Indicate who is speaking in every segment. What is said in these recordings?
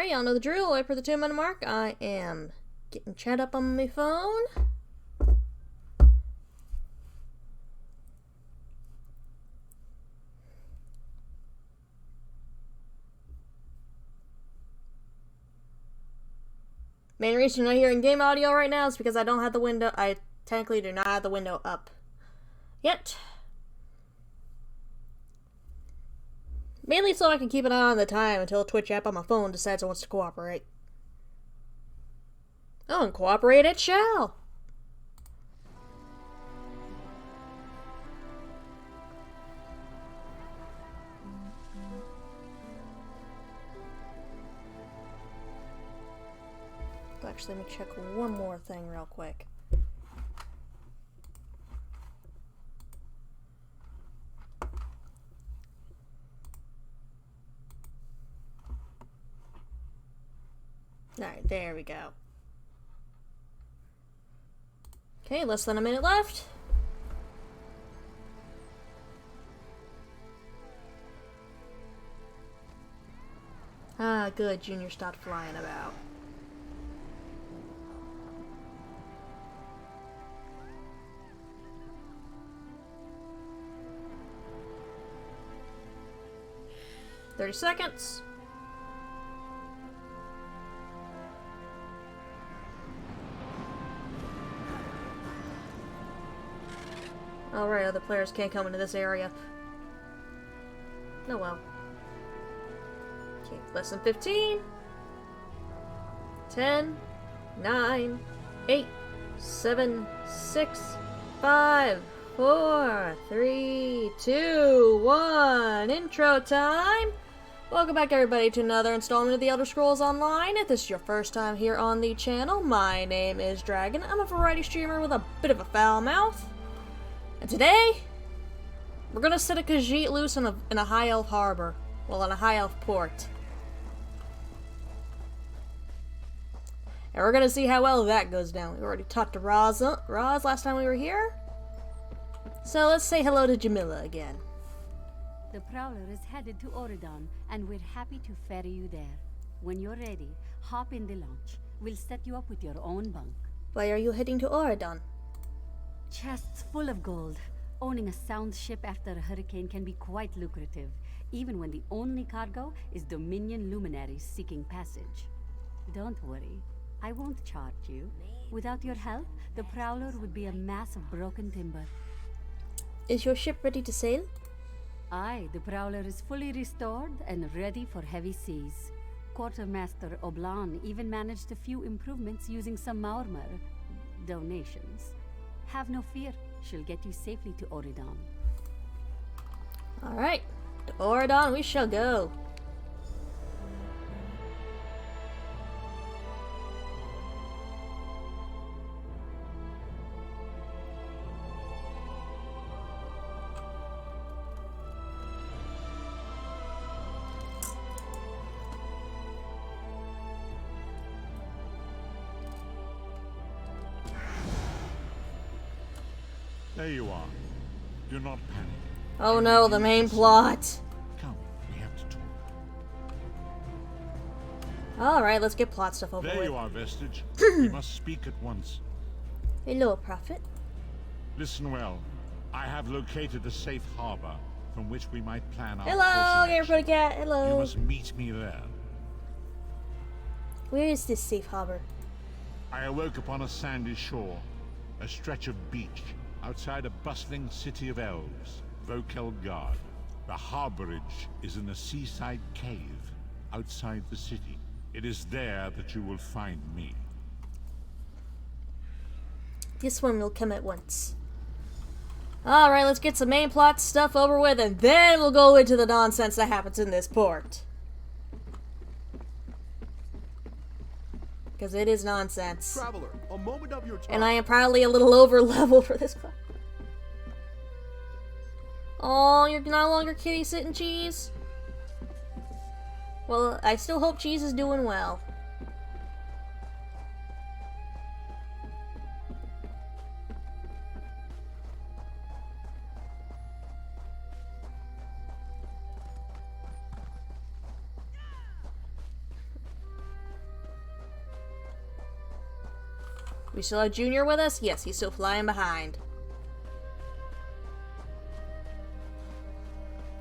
Speaker 1: Alright, y'all know the drill. Wait for the 2-minute mark. I am getting chat up on my phone. Main reason you're not hearing game audio right now is because I don't have the window. I technically do not have the window up yet. Mainly so I can keep an eye on the time until the Twitch app on my phone decides it wants to cooperate. Oh, and cooperate it shall! Actually, let me check one more thing real quick. Alright, there we go. Okay, less than a minute left. Ah, good. Junior stopped flying about. "30 seconds. Alright, other players can't come into this area. Oh well. Okay, less than 15. 10, 9, 8, 7, 6, 5, 4, 3, 2, 1. Intro time! Welcome back, everybody, to another installment of The Elder Scrolls Online. If this is your first time here on the channel, my name is Dragon. I'm a variety streamer with a bit of a foul mouth. And today, we're gonna set a Khajiit loose in a high elf harbor. Well, in a high elf port. And we're gonna see how well that goes down. We already talked to Roz last time we were here. So let's say hello to Jamila again.
Speaker 2: The Prowler is headed to Auridon, and we're happy to ferry you there. When you're ready, hop in the launch. We'll set you up with your own bunk.
Speaker 1: Why are you heading to Auridon?
Speaker 2: Chests full of gold. Owning a sound ship after a hurricane can be quite lucrative, even when the only cargo is Dominion luminaries seeking passage. Don't worry, I won't charge you. Without your help, the Prowler would be a mass of broken timber.
Speaker 1: Is your ship ready to sail?
Speaker 2: Aye, the Prowler is fully restored and ready for heavy seas. Quartermaster Oblan even managed a few improvements using some Maormer donations. Have no fear, she'll get you safely to Auridon.
Speaker 1: Alright, to Auridon we shall go.
Speaker 3: There you are. Do not panic.
Speaker 1: Oh no, the main plot.
Speaker 3: Come, we have to talk.
Speaker 1: Alright, let's get plot stuff over
Speaker 3: There
Speaker 1: with.
Speaker 3: you are, Vestige. We must speak at once.
Speaker 1: Hello, Prophet.
Speaker 3: Listen well. I have located a safe harbor from which we might plan our
Speaker 1: Hello,
Speaker 3: course of
Speaker 1: Gamer
Speaker 3: action.
Speaker 1: Cat.
Speaker 3: You
Speaker 1: Hello.
Speaker 3: must meet me there.
Speaker 1: Where is this safe harbor?
Speaker 3: I awoke upon a sandy shore, a stretch of beach, outside a bustling city of elves, Vuhkel. The harborage is in a seaside cave outside the city. It is there that you will find me.
Speaker 1: This one will come at once. Alright, let's get some main plot stuff over with, and then we'll go into the nonsense that happens in this port. Because it is nonsense.
Speaker 4: Traveler, a moment of your time.
Speaker 1: And I am probably a little over level for this class. Oh, you're no longer kitty sitting Cheese? Well, I still hope Cheese is doing well. We still have Junior with us? Yes, he's still flying behind.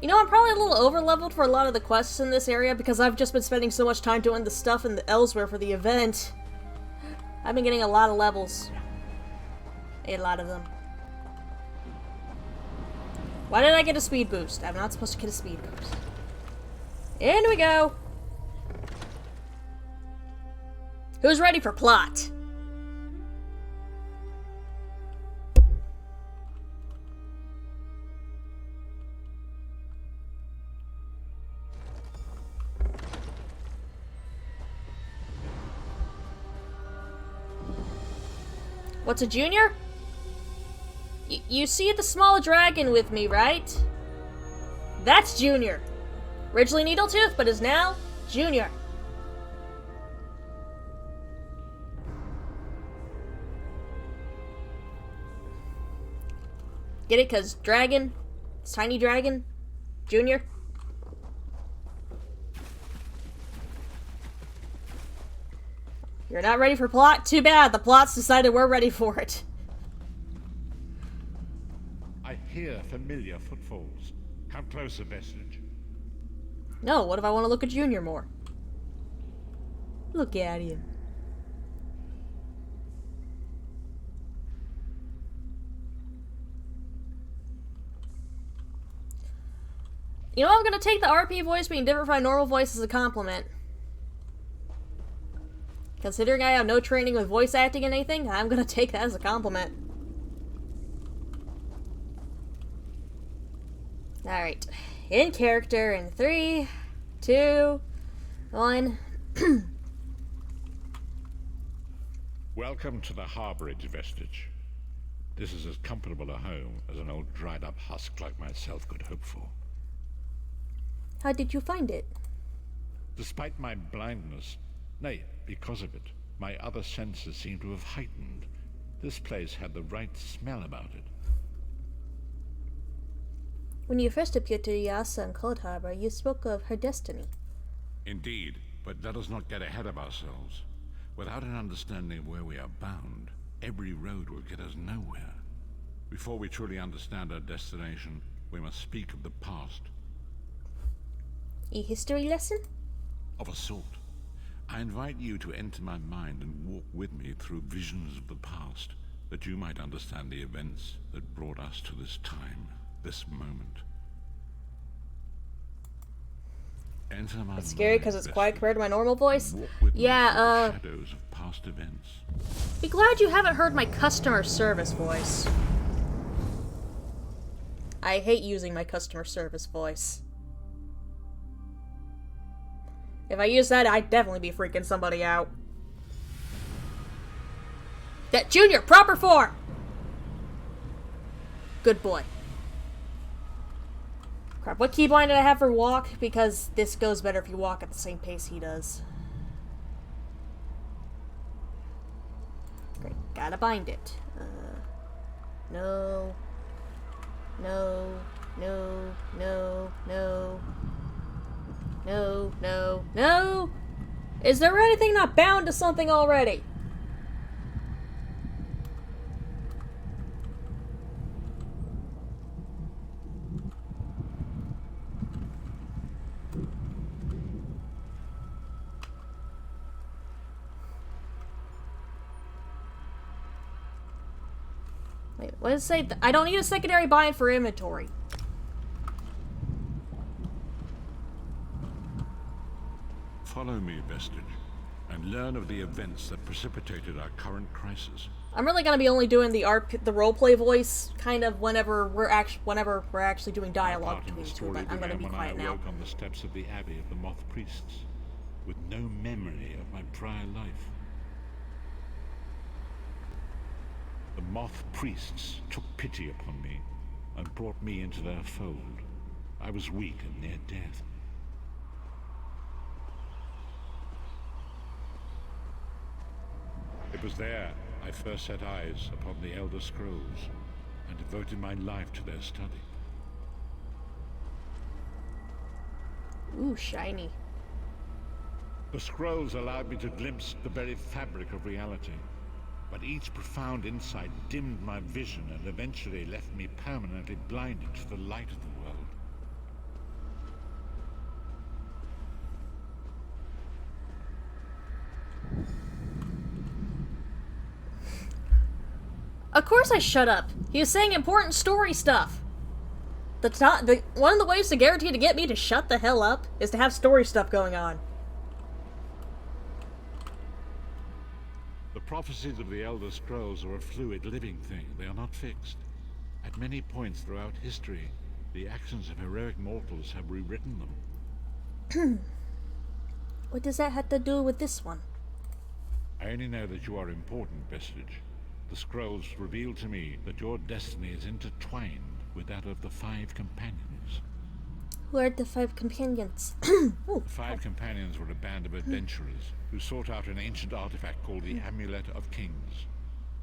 Speaker 1: You know, I'm probably a little over-leveled for a lot of the quests in this area because I've just been spending so much time doing the stuff in the elsewhere for the event. I've been getting a lot of levels. A lot of them. Why did I get a speed boost? I'm not supposed to get a speed boost. In we go! Who's ready for plot? What's a junior? You see the small dragon with me, right? That's Junior. Originally Needletooth, but is now Junior. Get it? 'Cause dragon? It's tiny dragon? Junior? You're not ready for plot? Too bad. The plot's decided we're ready for it.
Speaker 3: I hear familiar footfalls. Come closer, Vestige.
Speaker 1: No, what if I want to look at Junior more? Look at him. You know, I'm gonna take the RP voice being different from my normal voice as a compliment. Considering I have no training with voice acting and anything, I'm gonna take that as a compliment. Alright. In character in 3, 2, 1.
Speaker 3: Welcome to the harborage, Vestige. This is as comfortable a home as an old dried-up husk like myself could hope for.
Speaker 1: How did you find it?
Speaker 3: Despite my blindness, nay, because of it, my other senses seem to have heightened. This place had the right smell about it.
Speaker 1: When you first appeared to Yasa in Cold Harbor, you spoke of her destiny.
Speaker 3: Indeed, but let us not get ahead of ourselves. Without an understanding of where we are bound, every road will get us nowhere. Before we truly understand our destination, we must speak of the past.
Speaker 1: A history lesson?
Speaker 3: Of a sort. I invite you to enter my mind and walk with me through visions of the past, that you might understand the events that brought us to this time, this moment. Enter my
Speaker 1: It's scary because it's quiet compared to my normal voice.
Speaker 3: Yeah, shadows of past events.
Speaker 1: Be glad you haven't heard my customer service voice. I hate using my customer service voice. If I use that, I'd definitely be freaking somebody out. That Junior, proper form! Good boy. Crap, what keybind did I have for walk? Because this goes better if you walk at the same pace he does. Great, gotta bind it. No. No. No. No. No. No, no, no! Is there anything not bound to something already? Wait, what does it say? I don't need a secondary bind for inventory.
Speaker 3: Follow me, Vestige, and learn of the events that precipitated our current crisis.
Speaker 1: I'm really gonna be only doing the roleplay voice kind of whenever we're actually doing dialogue between the two, but I'm gonna be quiet now.
Speaker 3: I awoke on the steps of the Abbey of the Moth priests, with no memory of my prior life. The Moth priests took pity upon me and brought me into their fold. I was weak and near death. It was there I first set eyes upon the Elder Scrolls and devoted my life to their study.
Speaker 1: Ooh, shiny.
Speaker 3: The scrolls allowed me to glimpse the very fabric of reality. but each profound insight dimmed my vision and eventually left me permanently blinded to the light of the world.
Speaker 1: Of course I shut up. He was saying important story stuff. One of the ways to guarantee to get me to shut the hell up is to have story stuff going on.
Speaker 3: The prophecies of the Elder Scrolls are a fluid, living thing. They are not fixed. At many points throughout history, the actions of heroic mortals have rewritten them.
Speaker 1: What does that have to do with this one?
Speaker 3: I only know that you are important, Vestige. The scrolls reveal to me that your destiny is intertwined with that of the Five Companions.
Speaker 1: Who are the Five Companions?
Speaker 3: The Five Companions were a band of adventurers who sought out an ancient artifact called the Amulet of Kings.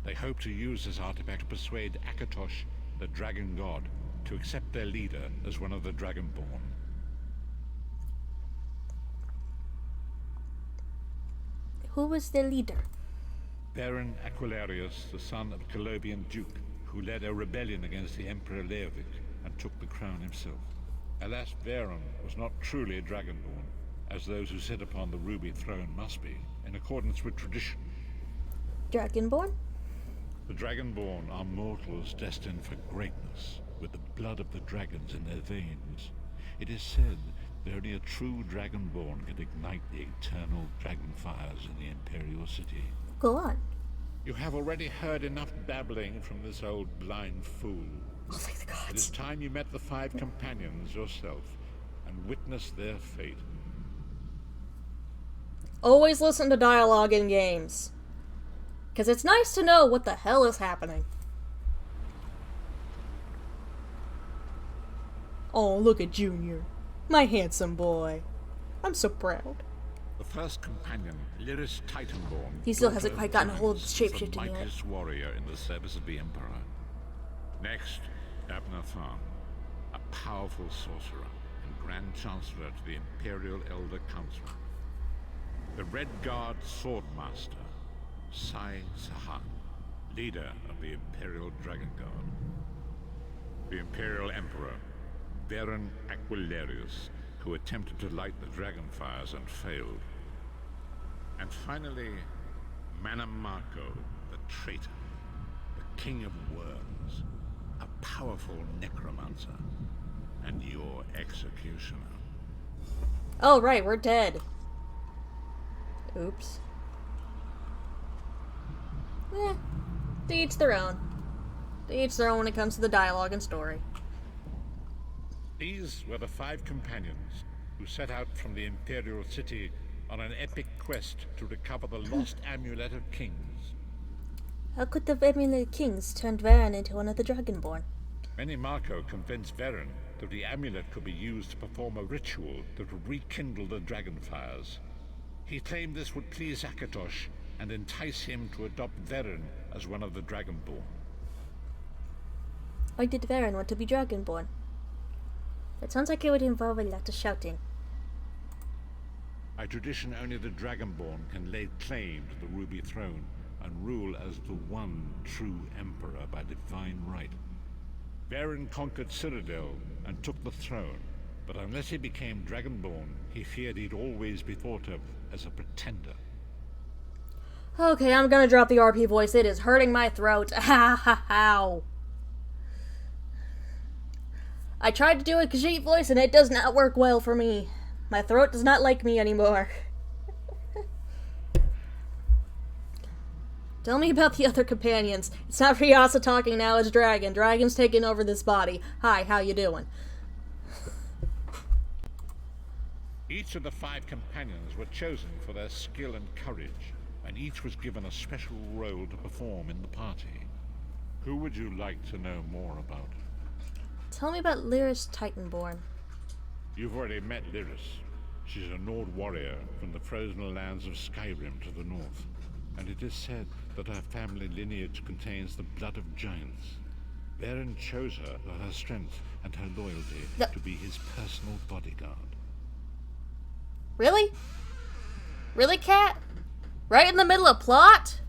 Speaker 3: They hoped to use this artifact to persuade Akatosh, the dragon god, to accept their leader as one of the Dragonborn.
Speaker 1: Who was their leader?
Speaker 3: Baron Aquilarius, the son of Colovian Duke, who led a rebellion against the Emperor Leovic and took the crown himself. Alas, Varen was not truly a Dragonborn, as those who sit upon the ruby throne must be, in accordance with tradition.
Speaker 1: Dragonborn?
Speaker 3: The Dragonborn are mortals destined for greatness, with the blood of the dragons in their veins. It is said that only a true Dragonborn can ignite the eternal dragon fires in the Imperial City.
Speaker 1: Go on.
Speaker 3: You have already heard enough babbling from this old blind fool.
Speaker 1: Oh, thank the
Speaker 3: It is
Speaker 1: gods.
Speaker 3: time you met the Five Companions yourself and witnessed their fate.
Speaker 1: Always listen to dialogue in games. Because it's nice to know what the hell is happening. Oh, look at Junior. My handsome boy. I'm so proud.
Speaker 3: The first companion, Lyris Titanborn,
Speaker 1: He still hasn't quite gotten a hold of the shapeshifting
Speaker 3: the
Speaker 1: yet.
Speaker 3: mightiest warrior in the service of the Emperor. Next, Abner Tharn, a powerful sorcerer and Grand Chancellor to the Imperial Elder Council. The Red Guard Swordmaster, Sai Sahan, leader of the Imperial Dragon Guard. The Imperial Emperor, Baron Aquilarius, who attempted to light the dragon fires and failed. And finally, Manamako, the traitor, the king of worms, a powerful necromancer, and your executioner.
Speaker 1: Oh, right, we're dead. Oops. To each their own. To each their own when it comes to the dialogue and story.
Speaker 3: These were the Five Companions who set out from the Imperial City on an epic quest to recover the lost Amulet of Kings.
Speaker 1: How could the Amulet of Kings turn Varen into one of the Dragonborn?
Speaker 3: Manamako convinced Varen that the amulet could be used to perform a ritual that would rekindle the dragon fires. He claimed this would please Akatosh and entice him to adopt Varen as one of the Dragonborn.
Speaker 1: Why did Varen want to be Dragonborn? That sounds like it would involve a lot of shouting.
Speaker 3: By tradition, only the Dragonborn can lay claim to the Ruby Throne and rule as the one true Emperor by divine right. Varen conquered Cyrodiil and took the throne, but unless he became Dragonborn, he feared he'd always be thought of as a pretender.
Speaker 1: Okay, I'm gonna drop the RP voice. It is hurting my throat. Ow. I tried to do a Khajiit voice and it does not work well for me. My throat does not like me anymore. Tell me about the other companions. It's not Ryasa talking now, it's Dragon. Dragon's taking over this body. Hi, how you doing?
Speaker 3: Each of the Five Companions were chosen for their skill and courage, and each was given a special role to perform in the party. Who would you like to know more about?
Speaker 1: Tell me about Lyris Titanborn.
Speaker 3: You've already met Lyris. She's a Nord warrior from the frozen lands of Skyrim to the north, and it is said that her family lineage contains the blood of giants. Varen chose her for her strength and her loyalty to be his personal bodyguard.
Speaker 1: Really? Really, Cat? Right in the middle of plot?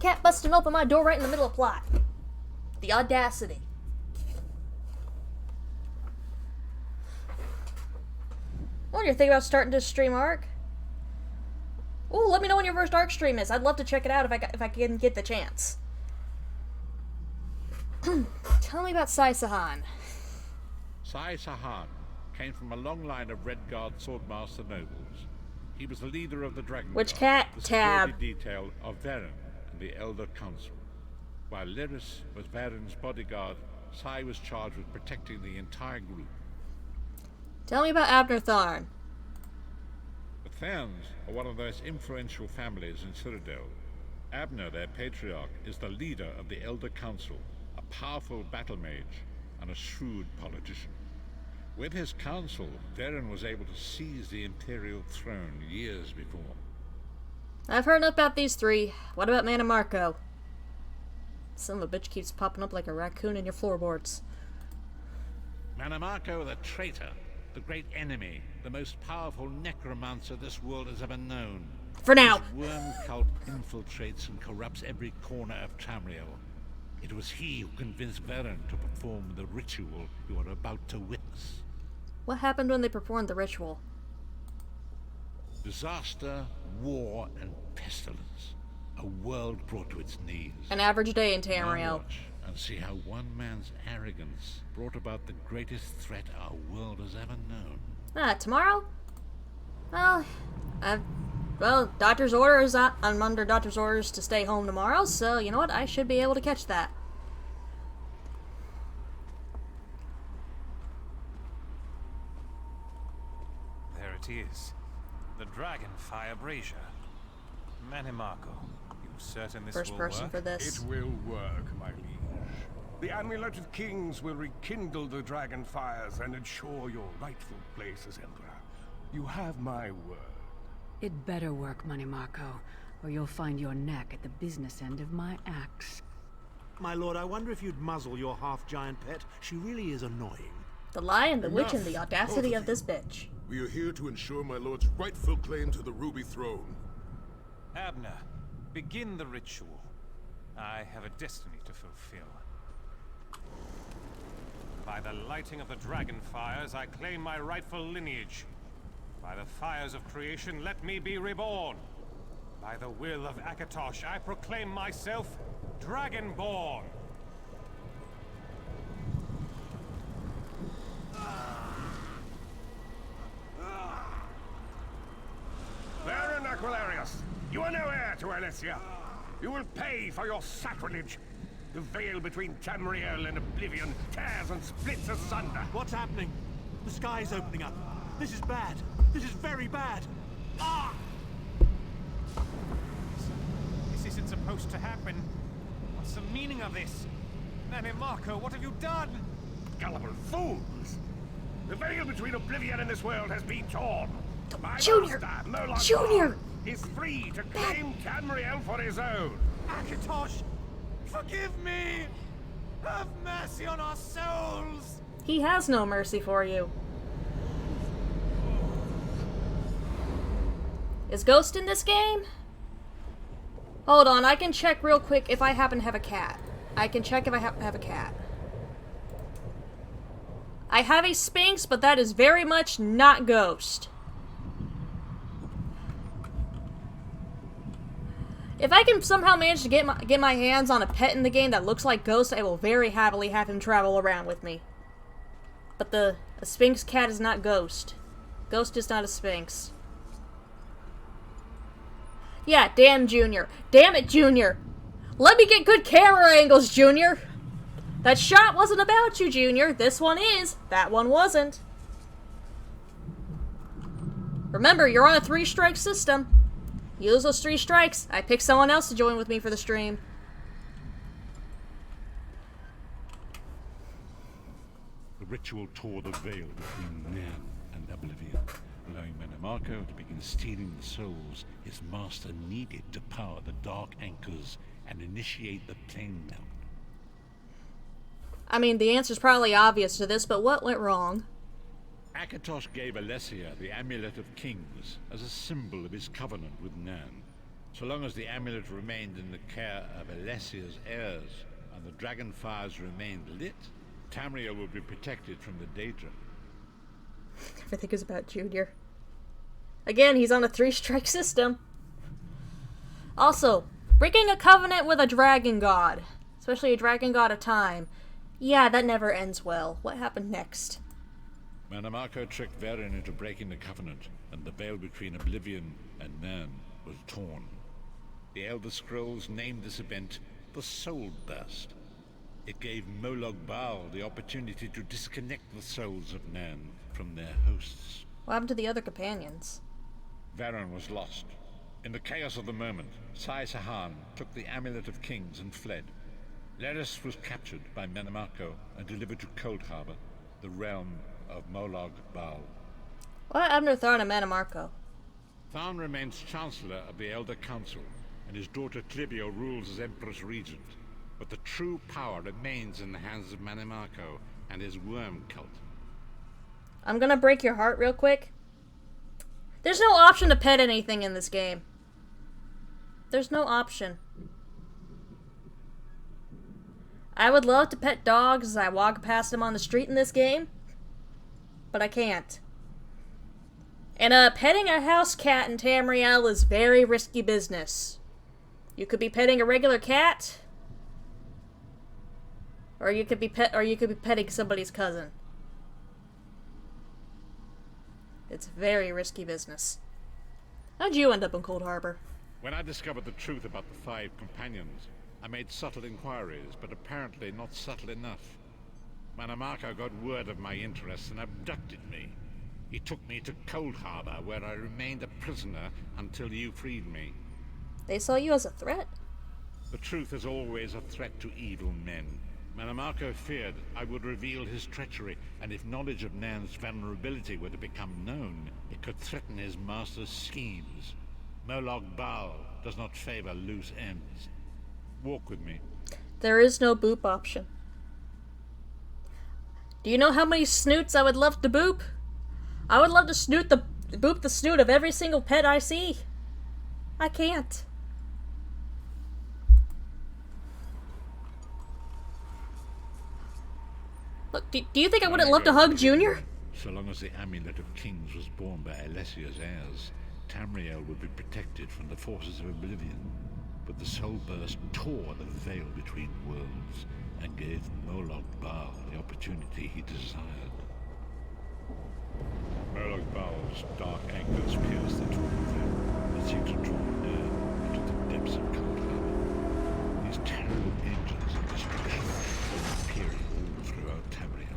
Speaker 1: Cat busting open my door right in the middle of plot. The audacity. What do you think about starting to stream Ark? Ooh, let me know when your first Ark stream is. I'd love to check it out if I can get the chance. Tell me about Sai Sahan.
Speaker 3: Sai Sahan came from a long line of Red Guard swordmaster nobles. He was the leader of the Dragon
Speaker 1: Which
Speaker 3: Guard,
Speaker 1: cat?
Speaker 3: the
Speaker 1: Tab.
Speaker 3: security detail of Varen and the Elder Council. While Lyris was Varen's bodyguard, Sai was charged with protecting the entire group.
Speaker 1: Tell me about Abner Tharn.
Speaker 3: The Tharns are one of the most influential families in Citadel. Abner, their patriarch, is the leader of the Elder Council, a powerful battle mage and a shrewd politician. With his council, Varen was able to seize the Imperial throne years before.
Speaker 1: I've heard enough about these three. What about Mana Marco? Son of a bitch keeps popping up like a raccoon in your floorboards.
Speaker 3: Manamarco the traitor, the great enemy, the most powerful necromancer this world has ever known.
Speaker 1: For now.
Speaker 3: His worm cult infiltrates and corrupts every corner of Tamriel. It was he who convinced Varen to perform the ritual you are about to witness.
Speaker 1: What happened when they performed the ritual?
Speaker 3: Disaster, war, and pestilence. A world brought to its knees.
Speaker 1: An average day in
Speaker 3: Now
Speaker 1: Tamriel.
Speaker 3: watch and see how one man's arrogance brought about the greatest threat our world has ever known.
Speaker 1: Tomorrow? Well, doctor's orders. I'm under doctor's orders to stay home tomorrow, so you know what? I should be able to catch that.
Speaker 4: There it is. The Dragonfire Brazier. Manimarco, you certain this
Speaker 1: First
Speaker 4: will
Speaker 1: person
Speaker 4: work?
Speaker 1: for this.
Speaker 5: It will work, my liege. The Amulet of Kings will rekindle the dragon fires and ensure your rightful place as Emperor. You have my word.
Speaker 2: It better work, Manimarco, or you'll find your neck at the business end of my axe.
Speaker 6: My lord, I wonder if you'd muzzle your half-giant pet. She really is annoying.
Speaker 1: The Lion, the Witch, and the
Speaker 7: Enough,
Speaker 1: audacity
Speaker 7: both
Speaker 1: of this bitch.
Speaker 7: We are here to ensure my lord's rightful claim to the Ruby Throne.
Speaker 4: Abner, begin the ritual. I have a destiny to fulfill. By the lighting of the dragon fires, I claim my rightful lineage. By the fires of creation, let me be reborn. By the will of Akatosh, I proclaim myself Dragonborn.
Speaker 5: Baron Aquilarius, you are no heir to Alesia. You will pay for your sacrilege. The veil between Tamriel and Oblivion tears and splits asunder.
Speaker 6: What's happening? The sky's opening up. This is bad. This is very bad. Ah!
Speaker 4: This isn't supposed to happen. What's the meaning of this? Manimarco, what have you done?
Speaker 5: Gullible fools! The veil between Oblivion and this world has been torn. My
Speaker 1: Junior!
Speaker 5: master, Murloc
Speaker 1: Junior!
Speaker 5: is free to claim Tamriel for his own.
Speaker 4: Akatosh, forgive me! Have mercy on our souls!
Speaker 1: He has no mercy for you. Is Ghost in this game? Hold on, I can check real quick if I happen to have a cat. I can check if I happen to have a cat. I have a Sphinx, but that is very much not Ghost. If I can somehow manage to get my hands on a pet in the game that looks like Ghost, I will very happily have him travel around with me. But a Sphinx cat is not Ghost. Ghost is not a Sphinx. Yeah, damn Junior. Damn it, Junior. Let me get good camera angles, Junior. That shot wasn't about you, Junior. This one is. That one wasn't. Remember, you're on a 3-strike system. You lose those 3 strikes, I pick someone else to join with me for the stream.
Speaker 3: The ritual tore the veil between Nan and Oblivion, allowing Manimarco to begin stealing the souls his master needed to power the Dark Anchors and initiate the plane melt.
Speaker 1: I mean, the answer's probably obvious to this, but what went wrong?
Speaker 3: Akatosh gave Alesia the Amulet of Kings as a symbol of his covenant with Nan. So long as the amulet remained in the care of Alessia's heirs and the dragon fires remained lit, Tamriel would be protected from the Daedra.
Speaker 1: Everything is about Junior. Again, he's on a 3-strike system. Also, breaking a covenant with a dragon god, especially a dragon god of time, yeah, that never ends well. What happened next?
Speaker 3: Manamako tricked Varen into breaking the covenant, and the veil between Oblivion and Nirn was torn. The Elder Scrolls named this event the Soul Burst. It gave Molag Bal the opportunity to disconnect the souls of Nirn from their hosts.
Speaker 1: What happened to the other companions?
Speaker 3: Varen was lost. In the chaos of the moment, Sai Sahan took the Amulet of Kings and fled. Leris was captured by Manamako and delivered to Cold Harbor, the realm of Molag Bal.
Speaker 1: What happened to Tharn and Manamako?
Speaker 3: Tharn remains Chancellor of the Elder Council, and his daughter Clibio rules as Empress Regent. But the true power remains in the hands of Manamako and his worm cult.
Speaker 1: I'm gonna break your heart real quick. There's no option to pet anything in this game. There's no option. I would love to pet dogs as I walk past them on the street in this game, but I can't. And petting a house cat in Tamriel is very risky business. You could be petting a regular cat, or you could be petting somebody's cousin. It's very risky business. How'd you end up in Cold Harbor?
Speaker 3: When I discovered the truth about the 5 companions, I made subtle inquiries, but apparently not subtle enough. Manamako got word of my interests and abducted me. He took me to Cold Harbor, where I remained a prisoner until you freed me.
Speaker 1: They saw you as a threat?
Speaker 3: The truth is always a threat to evil men. Manamako feared I would reveal his treachery, and if knowledge of Nan's vulnerability were to become known, it could threaten his master's schemes. Molag Bal does not favor loose ends. Walk with me.
Speaker 1: There is no boop option. Do you know how many snoots I would love to boop? I would love to boop the snoot of every single pet I see. I can't. Look, do you think I wouldn't love to hug Junior?
Speaker 3: So long as the Amulet of Kings was borne by Alessia's heirs, Tamriel would be protected from the forces of Oblivion. But the Soul Burst tore the veil between worlds and gave Molag Bal the opportunity he desired. Molag Bal's dark anchors pierced the torn veil and seemed to draw near into the depths of Cold Harbor. These terrible engines of destruction were appearing all throughout Tamriel.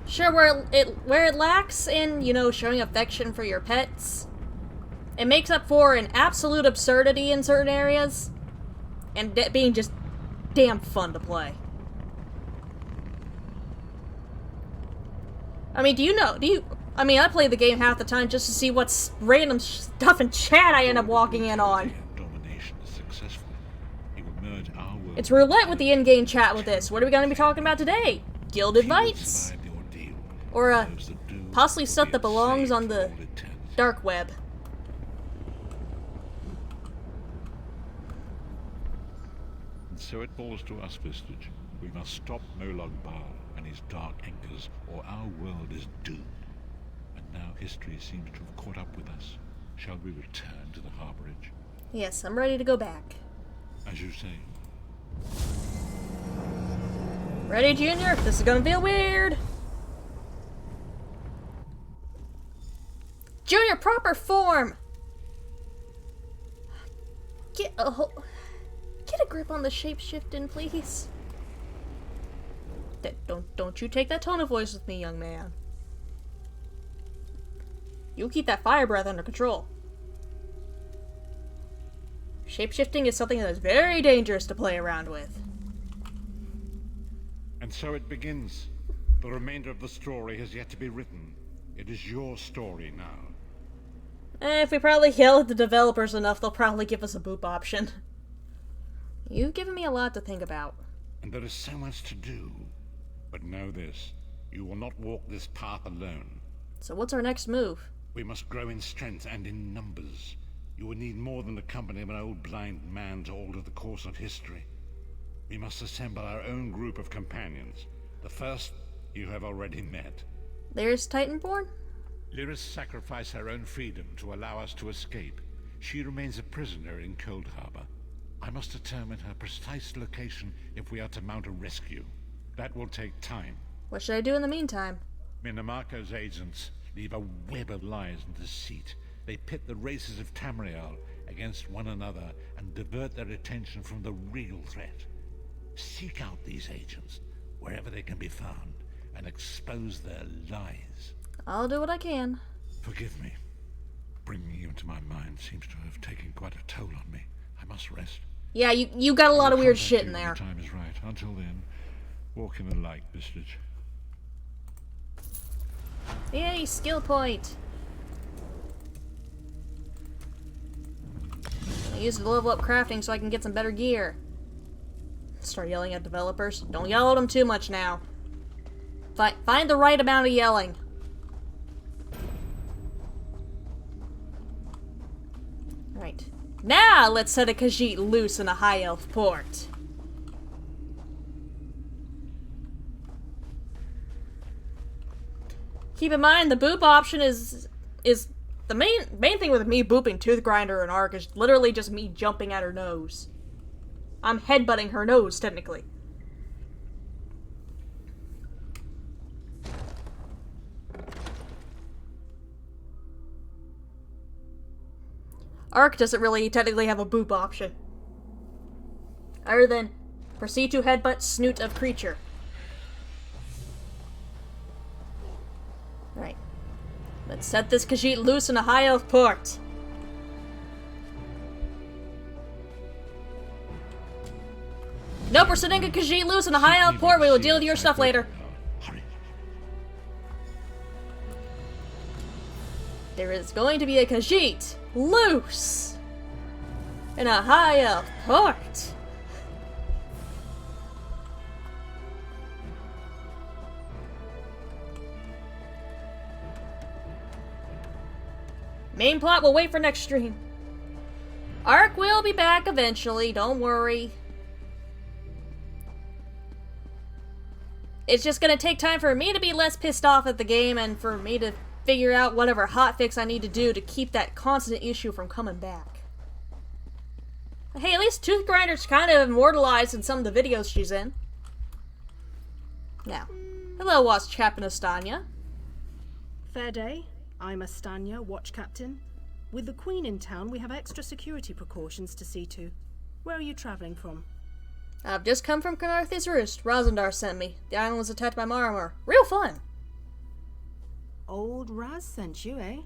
Speaker 1: Sure, where it lacks in, showing affection for your pets, it makes up for an absolute absurdity in certain areas, and being just damn fun to play. I mean, I play the game half the time just to see what's random stuff in chat I end up walking in on.
Speaker 3: Domination is successful. He will merge our world.
Speaker 1: It's roulette with the in-game chat with this. What are we going to be talking about today? Gilded Knights? Or possibly stuff that belongs on the dark web.
Speaker 3: And so it falls to us, Vistage. We must stop Molag Bal and his dark anchors, or our world is doomed. And now history seems to have caught up with us. Shall we return to the harborage?
Speaker 1: Yes, I'm ready to go back.
Speaker 3: As you say.
Speaker 1: Ready, Junior? This is gonna feel weird. Junior, proper form! Get a grip on the shape-shifting, please. Don't you take that tone of voice with me, young man. You keep that fire breath under control. Shape-shifting is something that is very dangerous to play around with.
Speaker 3: And so it begins. The remainder of the story has yet to be written. It is your story now.
Speaker 1: If we probably yell at the developers enough, they'll probably give us a boop option. You've given me a lot to think about.
Speaker 3: And there is so much to do. But know this, you will not walk this path alone.
Speaker 1: So what's our next move?
Speaker 3: We must grow in strength and in numbers. You will need more than the company of an old blind man to alter the course of history. We must assemble our own group of companions. The first you have already met.
Speaker 1: There's Titanborn?
Speaker 3: Lyris sacrificed her own freedom to allow us to escape. She remains a prisoner in Cold Harbor. I must determine her precise location if we are to mount a rescue. That will take time.
Speaker 1: What should I do in the meantime?
Speaker 3: Minamarco's agents leave a web of lies and deceit. They pit the races of Tamriel against one another and divert their attention from the real threat. Seek out these agents, wherever they can be found, and expose their lies.
Speaker 1: I'll do what I can.
Speaker 3: Forgive me. Bringing you into my mind seems to have taken quite a toll on me. I must rest.
Speaker 1: Yeah, you got a lot of weird shit in there.
Speaker 3: The time is right. Until then, walk in the light, Vistage.
Speaker 1: Yay, skill point. I use it to level up crafting so I can get some better gear. Start yelling at developers. Don't yell at them too much now. Find the right amount of yelling. Right. Now let's set a Khajiit loose in a high elf port. Keep in mind the boop option is the main thing with me booping Tooth Grinder and Ark is literally just me jumping at her nose. I'm headbutting her nose, technically. Ark doesn't really technically have a boop option. Other than proceed to headbutt snoot of creature. Right. Let's set this Khajiit loose in a high elf port. Nope, we're setting a Khajiit loose in a high elf port. We will deal with your stuff later.
Speaker 3: Hurry.
Speaker 1: There is going to be a Khajiit loose in a high elf port. Main plot will wait for next stream. Ark will be back eventually, don't worry. It's just gonna take time for me to be less pissed off at the game and for me to figure out whatever hotfix I need to do to keep that constant issue from coming back. Hey, at least Tooth Grinder's kind of immortalized in some of the videos she's in. Now, hello, Wasp Captain Astanya.
Speaker 8: Fair day. I'm Astanya, watch captain. With the Queen in town, we have extra security precautions to see to. Where are you traveling from?
Speaker 1: I've just come from Knarth's Roost. Rosendar sent me. The island was attacked by Marmor. Real fun.
Speaker 8: Old Raz sent you, eh?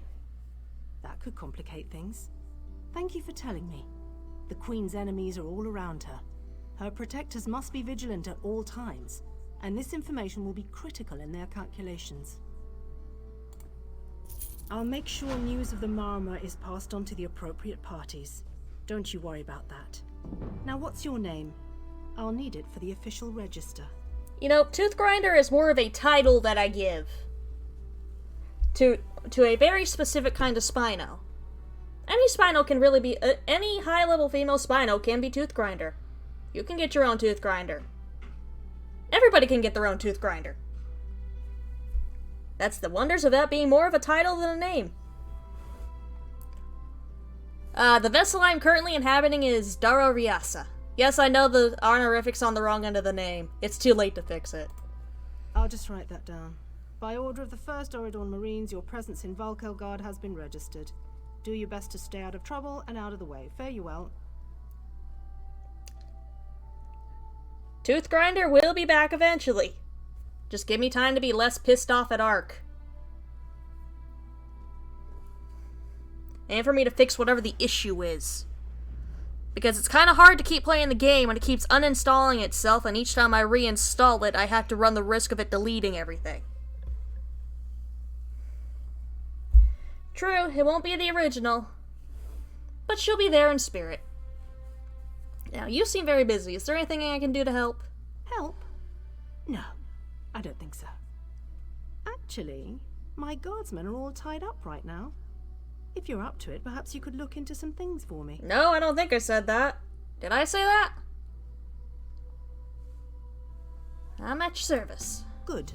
Speaker 8: That could complicate things. Thank you for telling me. The Queen's enemies are all around her. Her protectors must be vigilant at all times, and this information will be critical in their calculations. I'll make sure news of the Marmor is passed on to the appropriate parties. Don't you worry about that. Now, what's your name? I'll need it for the official register.
Speaker 1: You know, Tooth Grinder is more of a title that I give to a very specific kind of Spino. Any Spino can really be, any high-level female Spino can be Tooth Grinder. You can get your own Tooth Grinder. Everybody can get their own Tooth Grinder. That's the wonders of that being more of a title than a name. The vessel I'm currently inhabiting is Daro Riasa. Yes, I know the honorific's on the wrong end of the name. It's too late to fix it.
Speaker 8: I'll just write that down. By order of the 1st Auridon Marines, your presence in Vuhkel Guard has been registered. Do your best to stay out of trouble and out of the way. Fare you well.
Speaker 1: Tooth Grinder will be back eventually. Just give me time to be less pissed off at Ark. And for me to fix whatever the issue is. Because it's kind of hard to keep playing the game when it keeps uninstalling itself, and each time I reinstall it, I have to run the risk of it deleting everything. True, it won't be the original. But she'll be there in spirit. Now, you seem very busy. Is there anything I can do to help?
Speaker 8: Help? No, I don't think so. Actually, My guardsmen are all tied up right now. If you're up to it, perhaps you could look into some things for me.
Speaker 1: No, I don't think I said that. Did I say that? I'm at your service.
Speaker 8: Good.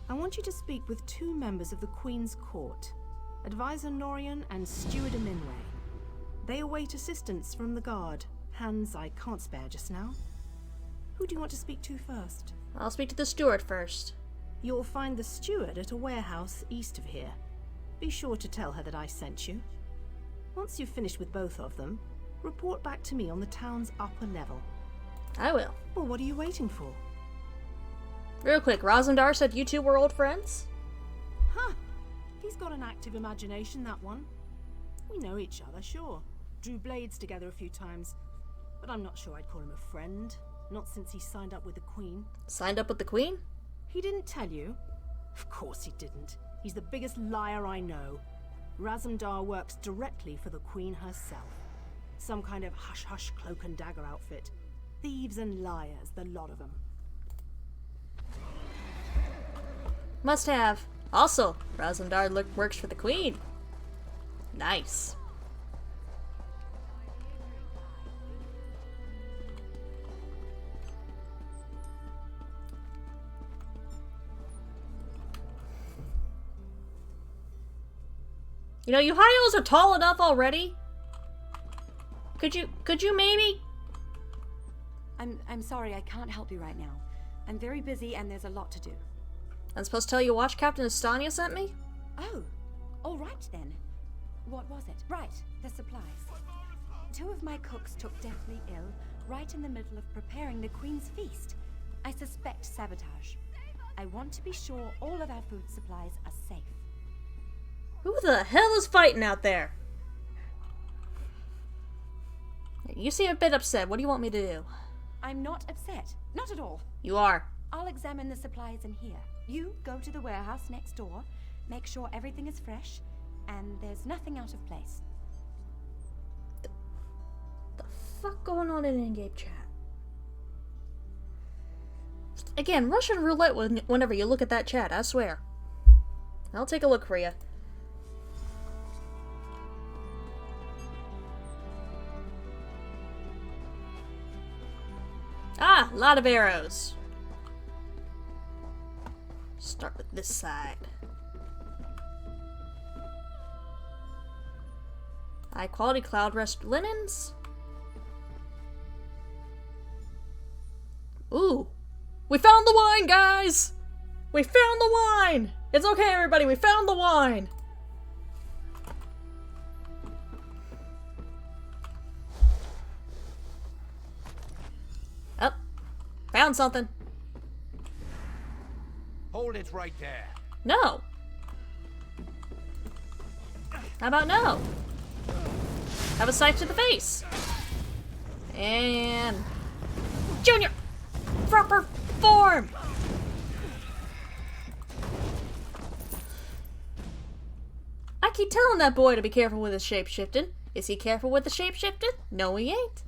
Speaker 8: I want you to speak with 2 members of the Queen's Court, Advisor Norian and Steward Aminway. They await assistance from the guard, hands I can't spare just now. Who do you want to speak to first?
Speaker 1: I'll speak to the steward first.
Speaker 8: You'll find the steward at a warehouse east of here. Be sure to tell her that I sent you. Once you've finished with both of them, report back to me on the town's upper level.
Speaker 1: I will.
Speaker 8: Well, what are you waiting for?
Speaker 1: Real quick, Rosendar said you two were old friends?
Speaker 8: Huh. He's got an active imagination, that one. We know each other, sure. Drew blades together a few times. But I'm not sure I'd call him a friend. Not since he signed up with the Queen.
Speaker 1: Signed up with the Queen?
Speaker 8: He didn't tell you? Of course he didn't. He's the biggest liar I know. Razumdar works directly for the Queen herself. Some kind of hush-hush cloak and dagger outfit. Thieves and liars, the lot of them.
Speaker 1: Must have. Also, Razumdar works for the Queen. Nice. You know, you high elves are tall enough already. Could you maybe?
Speaker 2: I'm sorry, I can't help you right now. I'm very busy and there's a lot to do.
Speaker 1: I'm supposed to tell you Watch Captain Estania sent me?
Speaker 2: Oh, all right then. What was it? Right, the supplies. 2 of my cooks took deathly ill right in the middle of preparing the Queen's feast. I suspect sabotage. I want to be sure all of our food supplies are safe.
Speaker 1: Who the hell is fighting out there? You seem a bit upset. What do you want me to do?
Speaker 2: I'm not upset. Not at all.
Speaker 1: You are.
Speaker 2: I'll examine the supplies in here. You go to the warehouse next door, make sure everything is fresh, and there's nothing out of place.
Speaker 1: The fuck going on in in-game chat? Again, Russian roulette whenever you look at that chat, I swear. I'll take a look for you. Ah, a lot of arrows. Start with this side. High quality cloud rest linens. Ooh. We found the wine, guys! We found the wine! It's okay, everybody, we found the wine! Oh. Found something.
Speaker 5: Hold it right there.
Speaker 1: No. How about no? Have a sight to the face. And... Junior! Proper form! I keep telling that boy to be careful with his shape-shifting. Is he careful with the shape-shifting? No, he ain't.